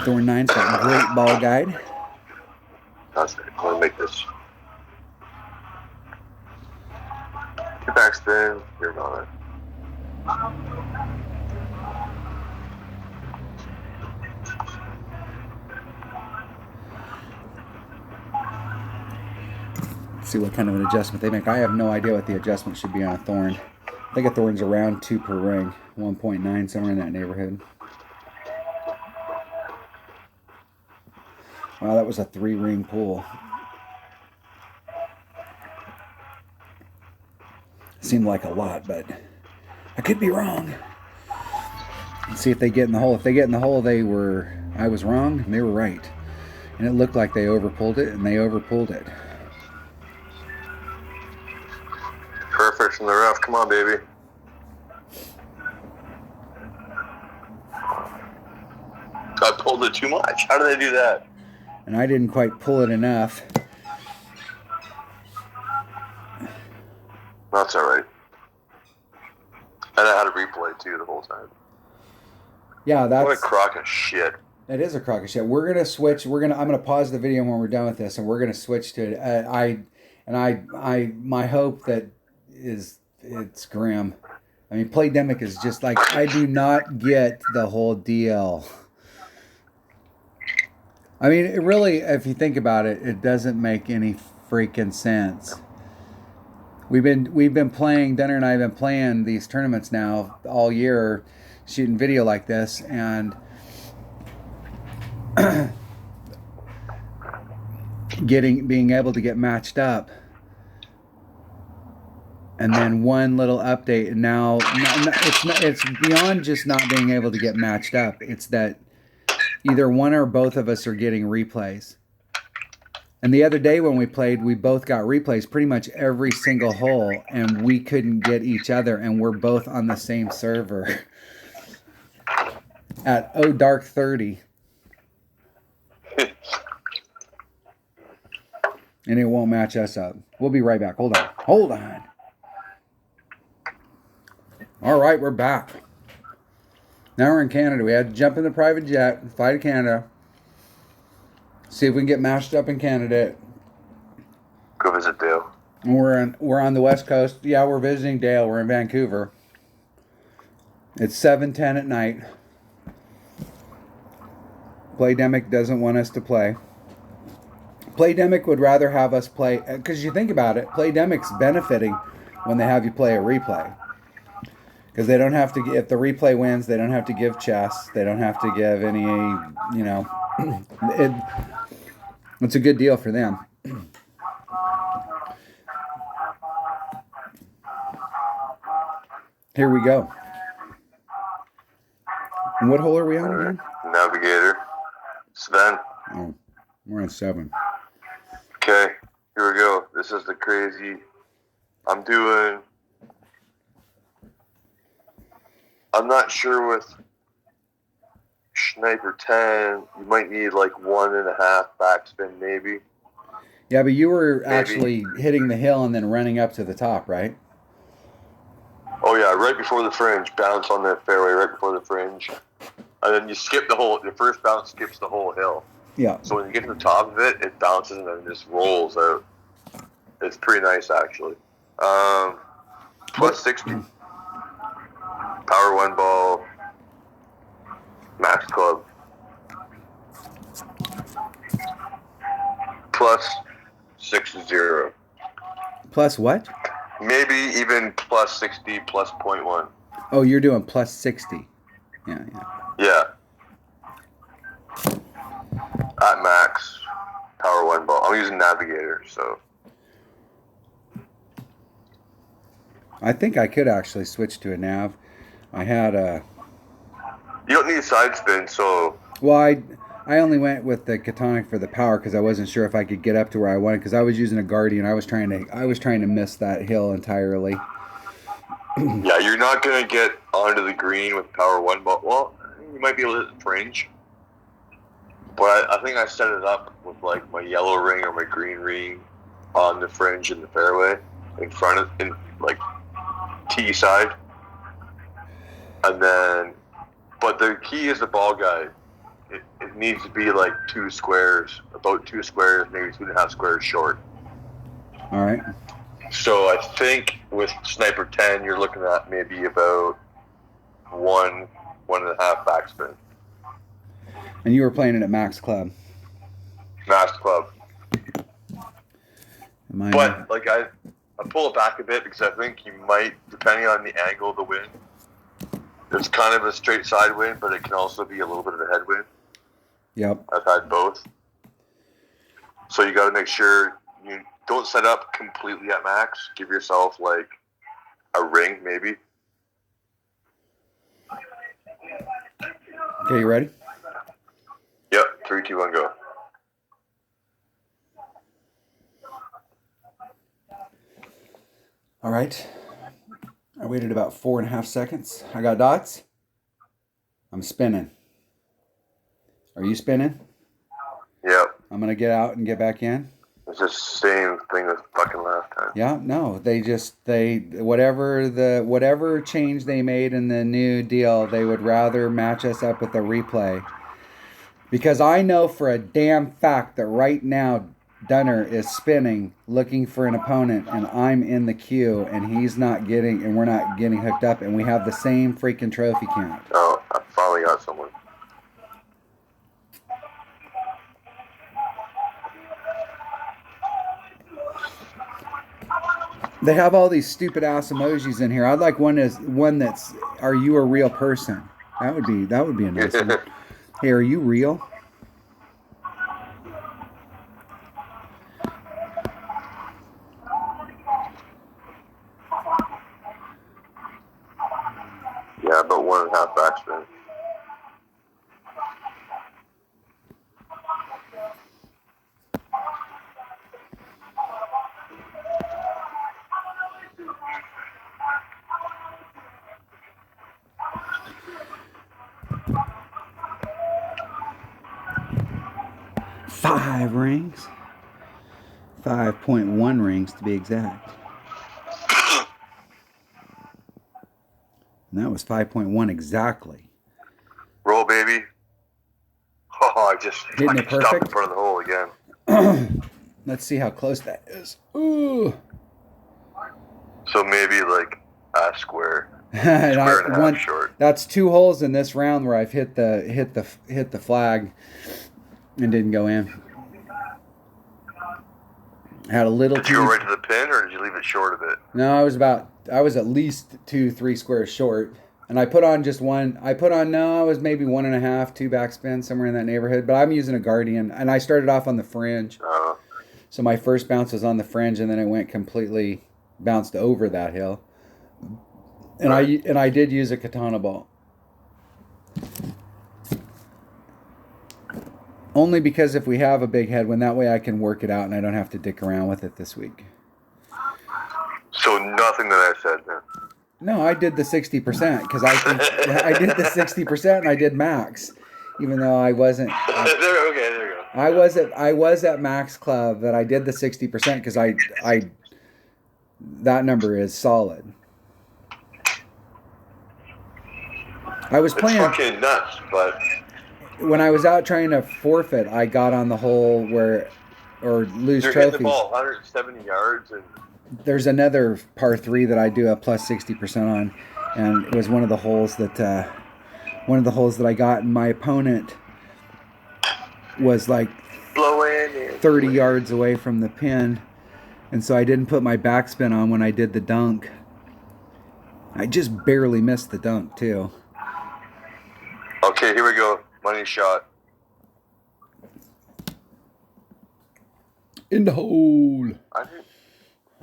Thorn 9's got great ball guide. That's good. I'm going to make this. Get back spin. You're not. Let's see what kind of an adjustment they make. I have no idea what the adjustment should be on a thorn. I think a thorn's around 2 per ring. 1.9, somewhere in that neighborhood. Wow, that was a 3-ring pull. Seemed like a lot, but I could be wrong. Let's see if they get in the hole. If they get in the hole, I was wrong, and they were right. And it looked like they overpulled it, and they overpulled it. Perfect from the rough. Come on, baby. I pulled it too much. How did they do that? And I didn't quite pull it enough. That's all right. And I had to replay too the whole time. Yeah, that's what a crock of shit. It is a crock of shit. We're gonna switch. I'm gonna pause the video when we're done with this, and we're gonna switch to. My hope that it's grim. I mean, Playdemic is just like, I do not get the whole deal. I mean, it really, if you think about it, it doesn't make any freaking sense. We've been playing, Dunner and I have been playing these tournaments now all year, shooting video like this, and being able to get matched up, and then one little update, and now it's beyond just not being able to get matched up. It's that either one or both of us are getting replays. And the other day when we played, we both got replays pretty much every single hole, and we couldn't get each other, and we're both on the same server at dark 30. And it won't match us up. We'll be right back. Hold on. All right, we're back. Now we're in Canada. We had to jump in the private jet and fly to Canada. See if we can get matched up in Canada. Go visit Dale. We're on the West Coast. Yeah, we're visiting Dale. We're in Vancouver. It's 7:10 at night. Playdemic doesn't want us to play. Playdemic would rather have us play, because you think about it, Playdemic's benefiting when they have you play a replay. Because they don't have to, if the replay wins, they don't have to give chess. They don't have to give any, it's a good deal for them. Here we go. And what hole are we on again? Navigator. Sven. Oh, we're on 7. Okay, here we go. This is the crazy. I'm not sure with Sniper 10, you might need like 1.5 backspin maybe. Yeah, but you were actually hitting the hill and then running up to the top, right? Oh yeah, right before the fringe, bounce on the fairway right before the fringe. And then you skip the whole, the first bounce skips the whole hill. Yeah. So when you get to the top of it, it bounces and then just rolls out. It's pretty nice actually. Plus 60. Power 1 ball. Max club. Plus 60. Plus what? Maybe even plus 60, plus 0.1. Oh, you're doing plus 60. Yeah. Yeah. At max. Power 1 ball. I'm using Navigator, so. I think I could actually switch to a nav. I had a... You don't need side spin, so... Well, I only went with the Catonic for the power because I wasn't sure if I could get up to where I wanted, because I was using a Guardian. I was trying to miss that hill entirely. Yeah, you're not going to get onto the green with power 1 ball. Well, you might be able to hit the fringe. But I think I set it up with like my yellow ring or my green ring on the fringe in the fairway in front of, tee side. And then, but the key is the ball guide. It needs to be like 2 squares, about 2 squares, maybe 2.5 squares short. All right. So I think with Sniper 10, you're looking at maybe about 1.5 backspin. And you were playing it at Max Club. Max Club. Am I... But like I pull it back a bit because I think you might, depending on the angle of the wind, it's kind of a straight side wind, but it can also be a little bit of a headwind. Yep. I've had both. So you got to make sure you don't set up completely at max. Give yourself like a ring, maybe. Okay, you ready? Yep. 3, 2, 1, go. All right. I waited about 4.5 seconds. I got dots. I'm spinning. Are you spinning? Yep. I'm going to get out and get back in. It's the same thing as fucking last time. Yeah, no. Whatever change they made in the new deal, they would rather match us up with a replay. Because I know for a damn fact that right now Dunner is spinning, looking for an opponent, and I'm in the queue, and we're not getting hooked up, and we have the same freaking trophy count. Oh, I finally got someone. They have all these stupid ass emojis in here. I'd like one that's "Are you a real person?" That would be a nice one. Hey, are you real? Yeah, about 1.5 backspin. Five rings. 5.1 rings to be exact. And that was 5.1 exactly. Roll, baby. Oh, I just Hitting it stopped perfect? in front of the hole again. Let's see how close that is. Ooh. So maybe like a square. Square and a half short. That's 2 holes in this round where I've hit the flag and didn't go in. Had a little. Did you go right to the pin, or did you leave it short of it? No, I was at least 2-3 squares short, and I put on just one. I was maybe 1.5, 2 backspin, somewhere in that neighborhood. But I'm using a Guardian, and I started off on the fringe. So my first bounce was on the fringe, and then it went completely bounced over that hill. And right. I did use a katana ball. Only because if we have a big headwind, that way I can work it out and I don't have to dick around with it this week. So nothing that I said then? No, I did the 60% because I did the 60% and I did max, even though I wasn't. There you go. I was at Max Club, but I did the 60% because that number is solid. I was playing. It's fucking nuts, but. When I was out trying to forfeit, I got on the hole or lose You're trophies. hitting the ball 170 yards. And there's another par 3 that I do a plus 60% on, and it was one of the holes that I got, and my opponent was like 30 yards away from the pin, and so I didn't put my backspin on when I did the dunk. I just barely missed the dunk too. Okay, here we go. Money shot. In the hole.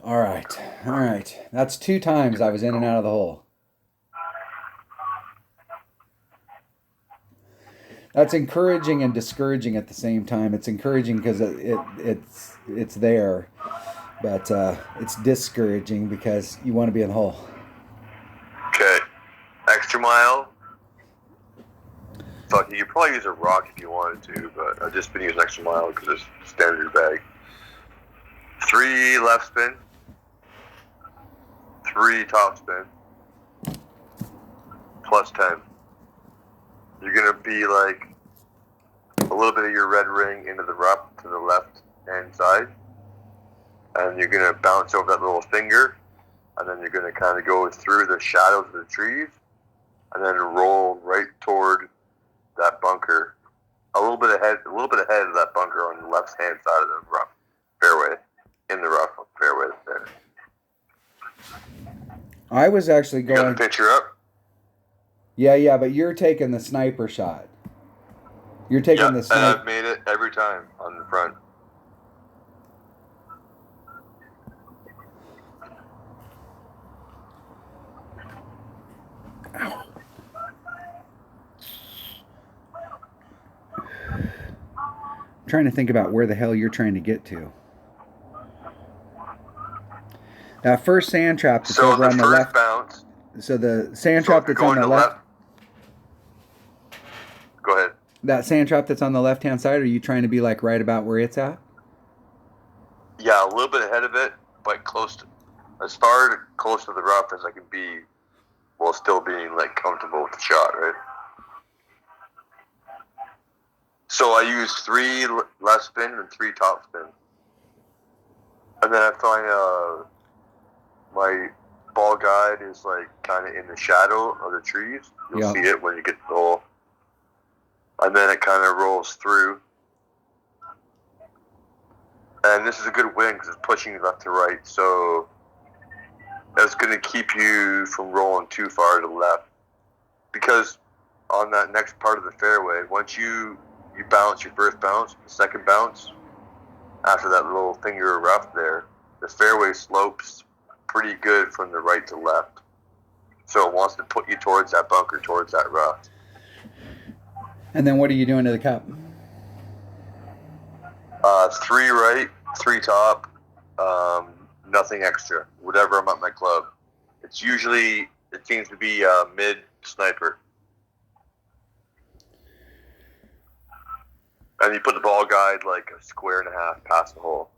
All right. That's 2 times I was in and out of the hole. That's encouraging and discouraging at the same time. It's encouraging because it's there, but it's discouraging because you want to be in the hole. Okay. Extra mile. Fuck, you could probably use a rock if you wanted to, but I've just been using extra mile because it's standard bag. 3 left spin. 3 topspin plus 10. You're gonna be like a little bit of your red ring into the rough to the left hand side, and you're gonna bounce over that little finger, and then you're gonna kind of go through the shadows of the trees, and then roll right toward that bunker, a little bit ahead of that bunker on the left hand side of the rough fairway, in the rough fairway there. I was actually going. You got the picture up? Yeah, but you're taking the sniper shot. You're taking the sniper. And I've made it every time on the front. Ow. I'm trying to think about where the hell you're trying to get to. That first sand trap that's over on the left. Bounce. So the sand trap that's on the left. Go ahead. That sand trap that's on the left-hand side, are you trying to be like right about where it's at? Yeah, a little bit ahead of it, but as far close to the rough as I can be, while still being like comfortable with the shot, right? So I use 3 left spin and 3 top spin, and then I find my ball guide is like kind of in the shadow of the trees. You'll see it when you get to the hole. And then it kind of rolls through. And this is a good win because it's pushing you left to right. So that's going to keep you from rolling too far to the left. Because on that next part of the fairway, once you bounce your first bounce, the second bounce, after that little finger of rough there, the fairway slopes pretty good from the right to left. So it wants to put you towards that bunker, towards that rough. And then what are you doing to the cup? 3 right, 3 top, nothing extra. Whatever I'm at my club. It seems to be mid sniper. And you put the ball guide like a square and a half past the hole.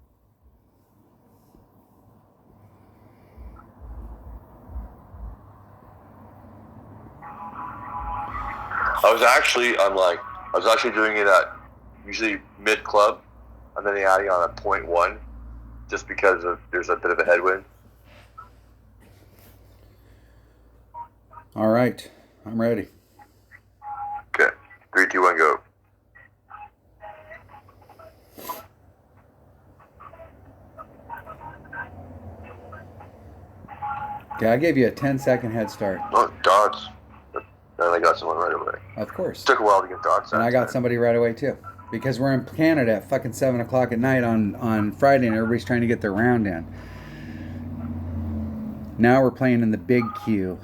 I was actually doing it at usually mid club, and then adding on a 0.1, just because there's a bit of a headwind. All right, I'm ready. Okay, 3, 2, 1, go. Okay, I gave you a 10-second head start. Oh, dots. Then I got someone right away. Of course. It took a while to get dots. And I got somebody right away too, because we're in Canada at fucking 7 o'clock at night on Friday, and everybody's trying to get their round in. Now we're playing in the big queue.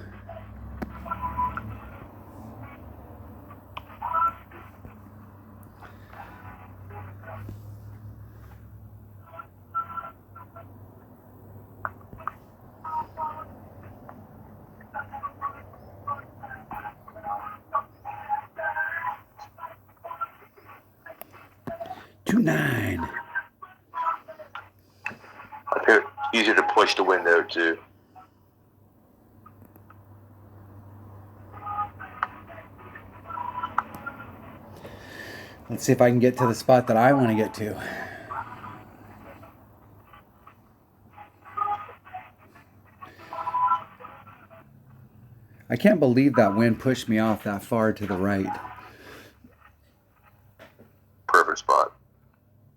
$2-9. I think it's easier to push the wind out too. Let's see if I can get to the spot that I want to get to. I can't believe that wind pushed me off that far to the right. Perfect spot.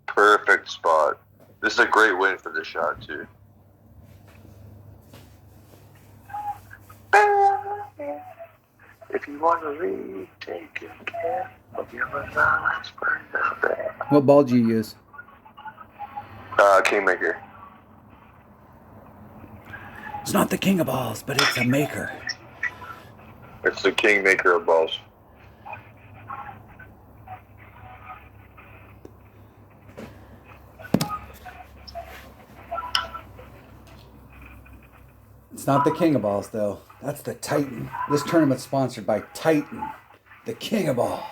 Perfect spot. This is a great win for this shot too. If you want to read, take care of your lives. What ball do you use? Kingmaker. It's not the king of balls, but it's a maker. It's the Kingmaker of balls. It's not the king of balls, though. That's the Titan. This tournament's sponsored by Titan, the king of balls.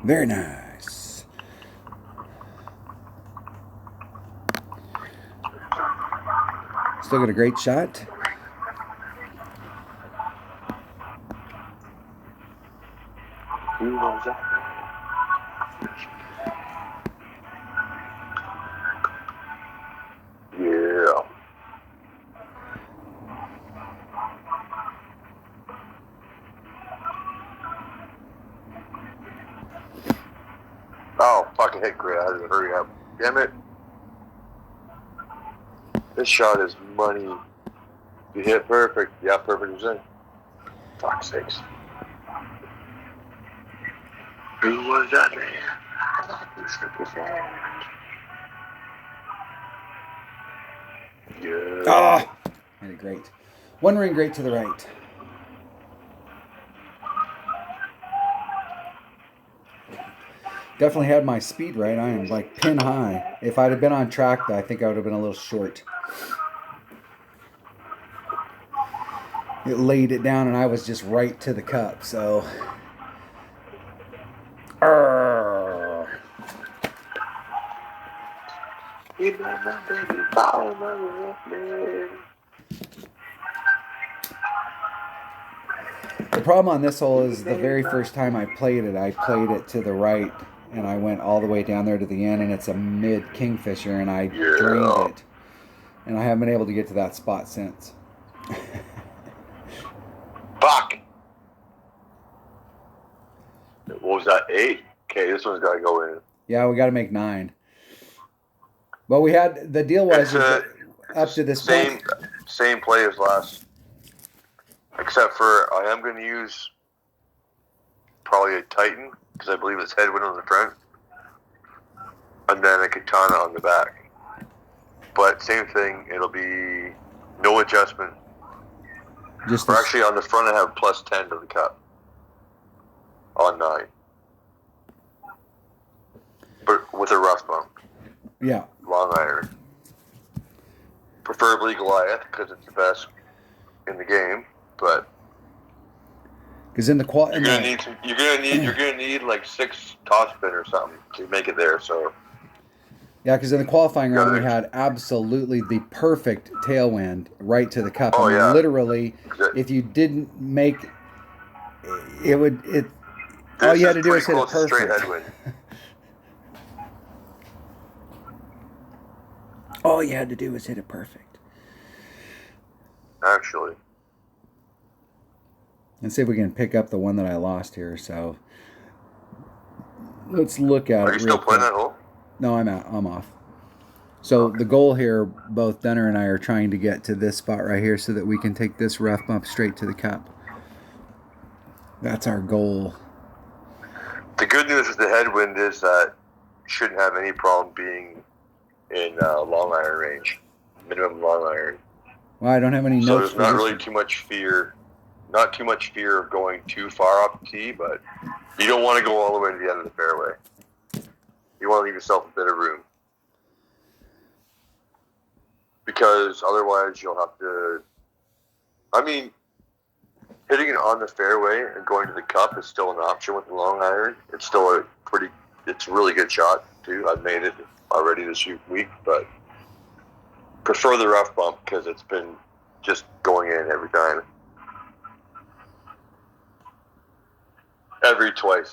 Very nice. Still got a great shot. Who was that? Yeah. Oh, fucking hit great. I had to hurry up. Damn it. This shot is money. You hit perfect. Yeah, perfect was in. Fuck's sakes. Who was that man? Yeah. Ah! Made it great. One ring great to the right. Definitely had my speed right. I am like pin high. If I'd have been on track, though, I think I would have been a little short. It laid it down, and I was just right to the cup. So, the problem on this hole is the very first time I played it to the right, and I went all the way down there to the end, and it's a mid kingfisher, and I drained it, and I haven't been able to get to that spot since. Fuck. What was that? 8? Okay, this one's got to go in. Yeah, we got to make 9. But we had, the deal was up to this point. Same play as last. Except for I am going to use probably a Titan, because I believe it's headwind on the front. And then a Katana on the back. But same thing, it'll be no adjustment. Or actually on the front I have plus 10 to the cup. On 9. But with a rough bump. Yeah. Long iron. Preferably Goliath, because it's the best in the game. But because in the you're gonna need like 6 topspin or something to make it there. So yeah, because in the qualifying round we had absolutely the perfect tailwind right to the cup. Oh, yeah. Literally, if you didn't make it, all you had to do was hit it perfect. Straight headwind. All you had to do was hit it perfect. Actually. Let's see if we can pick up the one that I lost here. So let's look at it. Are you still playing that hole? No, I'm out. I'm off. So the goal here, both Dunner and I are trying to get to this spot right here so that we can take this rough bump straight to the cup. That's our goal. The good news with the headwind is that you shouldn't have any problem being in long iron range, minimum long iron. Well, I don't have any notes. So there's not really too much fear. Not too much fear of going too far off the tee, but you don't want to go all the way to the end of the fairway. You want to leave yourself a bit of room. Because otherwise you'll have to... I mean, hitting it on the fairway and going to the cup is still an option with the long iron. It's still it's a really good shot, too. I've made it already this week, but prefer the rough bump because it's been just going in every time. Every time.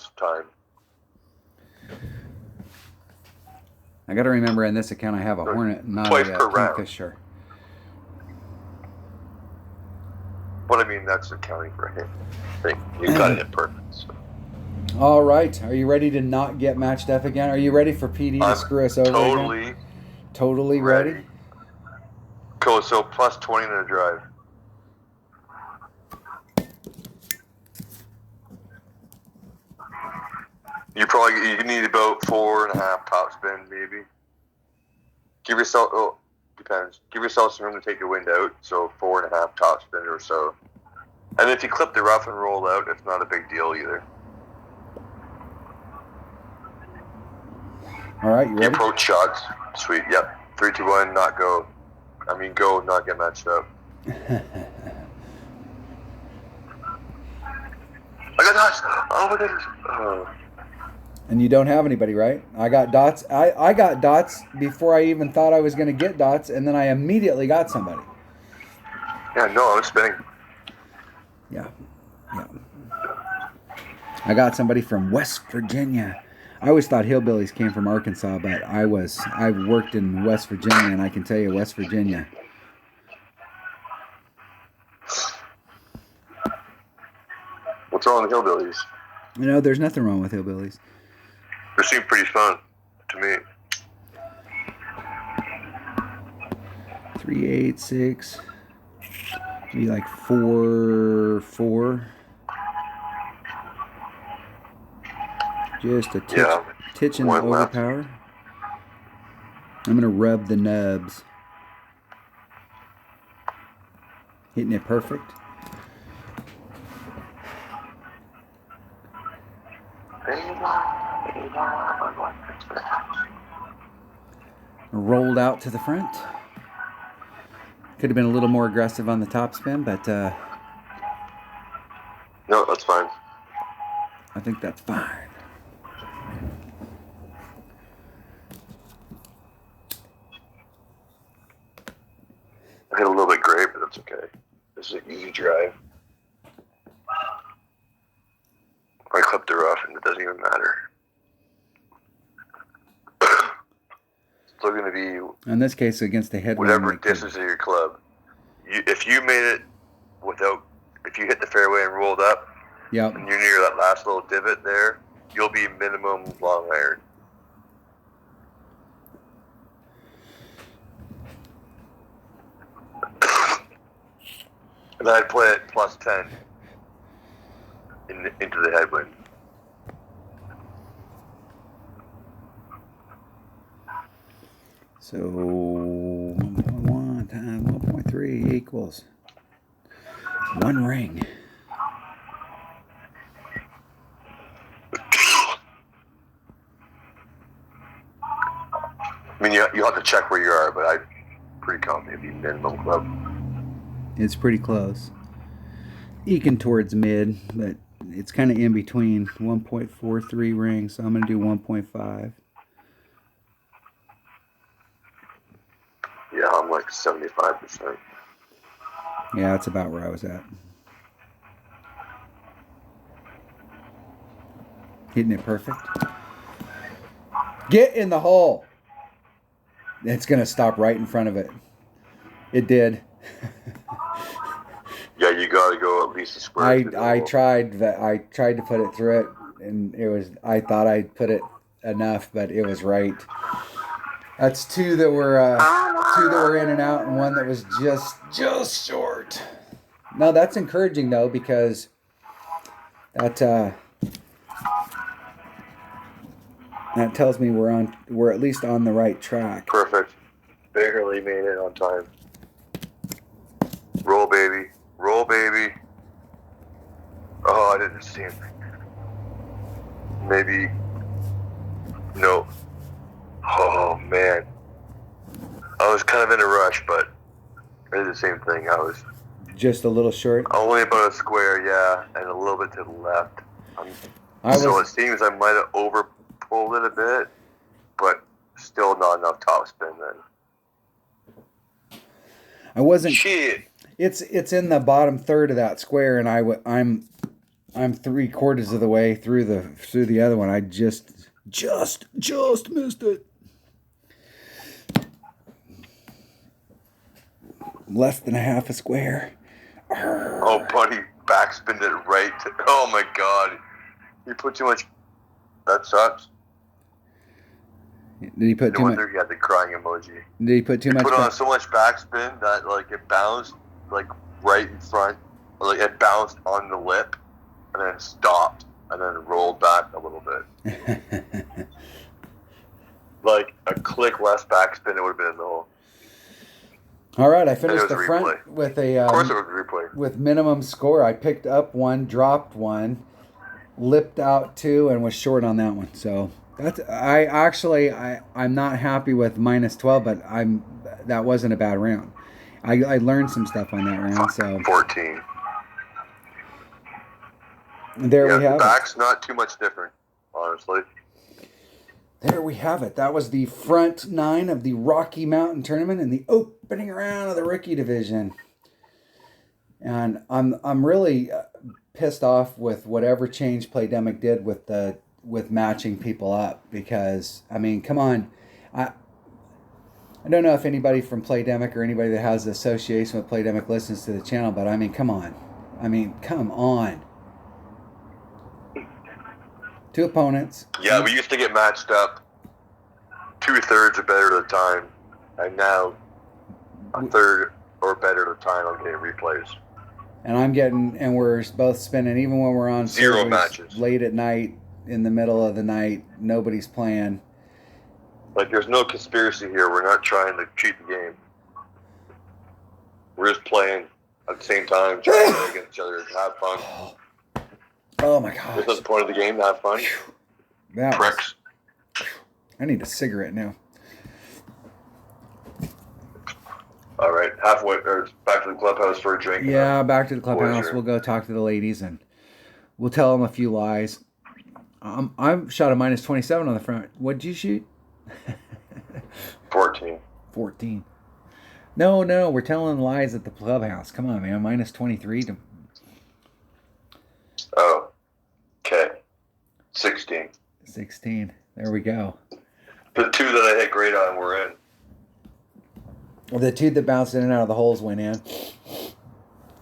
I got to remember in this account I have a Hornet, not twice a per Kingfisher. But I mean, that's accounting for him. You got it in perfect. So. All right. Are you ready to not get matched up again? Are you ready for PD to screw us over again? Totally ready? Cool. So plus 20 in a drive. You need about 4.5 topspin, maybe. Give yourself depends. Give yourself some room to take the wind out, so 4.5 topspin or so. And if you clip the rough and roll out, it's not a big deal either. All right, you ready? The approach shots, sweet. Yep. 3, 2, 1, not go. I mean, go, not get matched up. Oh, there's. And you don't have anybody, right? I got dots. I got dots before I even thought I was going to get dots, and then I immediately got somebody. Yeah, no, I was spinning. Yeah. I got somebody from West Virginia. I always thought hillbillies came from Arkansas, but I worked in West Virginia, and I can tell you, West Virginia. What's wrong with hillbillies? You know, there's nothing wrong with hillbillies. They seem pretty fun to me. 3, 8, 6. Be like 4, 4. Just a titch in the overpower. I'm going to rub the nubs. Hitting it perfect. Rolled out to the front. Could have been a little more aggressive on the top spin, but no, that's fine. I think that's fine. I hit a little bit gray, but that's okay. This is an easy drive. I clipped the rough, and it doesn't even matter. Still going to be... In this case, against the headwind. Whatever distance of your club. If you made it without... If you hit the fairway and rolled up, yep, and you're near that last little divot there, you'll be minimum long iron. And I'd play it plus 10 into the headwind. So 1.1 times 1.3 equals 1 ring. I mean, you have to check where you are, but I'm pretty confident it'd be minimum club. It's pretty close. Eking towards mid, but it's kind of in between. 1.43 rings, so I'm going to do 1.5. Yeah, I'm like 75%. Yeah, that's about where I was at. Hitting it perfect. Get in the hole. It's going to stop right in front of it. It did. Yeah, you got to go at least a square. I tried to put it through it, and it was. I thought I put it enough, but it was right. That's two that were in and out, and one that was just short. No, that's encouraging though, because that tells me we're at least on the right track. Perfect. Barely made it on time. Roll, baby. Roll, baby. Oh, I didn't see him. Maybe. No. Oh, man. I was kind of in a rush, but I did the same thing. I was just a little short. Only about a square, yeah, and a little bit to the left. So it seems I might have over pulled it a bit, but still not enough top spin then. I wasn't. Shit. It's in the bottom third of that square, and I'm 3/4 of the way through the other one. I just missed it. Less than a half a square. Oh, buddy, backspinned it right to... Oh, my God. You put too much... That sucks. Did he put too much... No wonder he had the crying emoji. Did he put too much... He put on so much backspin that, like, it bounced, like, right in front. Like, it bounced on the lip, and then stopped, and then rolled back a little bit. Like, a click less backspin, it would have been in the hole. All right, I finished the front with a of course it was a replay. With minimum score. I picked up one, dropped one, lipped out two, and was short on that one. So that's I'm not happy with -12, but that wasn't a bad round. I learned some stuff on that round. So 14. There we have the back's not too much different, honestly. There we have it. That was the front 9 of the Rocky Mountain Tournament in the opening round of the rookie division. And I'm really pissed off with whatever change Playdemic did with matching people up, because I mean, come on, I don't know if anybody from Playdemic or anybody that has association with Playdemic listens to the channel, but I mean, come on. 2 opponents. Yeah, we used to get matched up 2/3 or better at a time, and now a third or better at a time I'm getting replays. And we're both spending, even when we're on 0 matches late at night, in the middle of the night, nobody's playing. Like, there's no conspiracy here. We're not trying to cheat the game. We're just playing at the same time, trying to play against each other and have fun. Oh my gosh. This is the point of the game, to have fun. Pricks. I need a cigarette now. All right, halfway, or back to the clubhouse for a drink. Yeah, back to the clubhouse. We'll go talk to the ladies and we'll tell them a few lies. I shot a -27 on the front. What did you shoot? 14. 14. No, we're telling lies at the clubhouse. Come on, man. -23 to... Oh, okay. 16. 16. There we go. The 2 that I hit great on were in. The 2 that bounced in and out of the holes went in.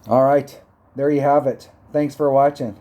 All right. There you have it. Thanks for watching.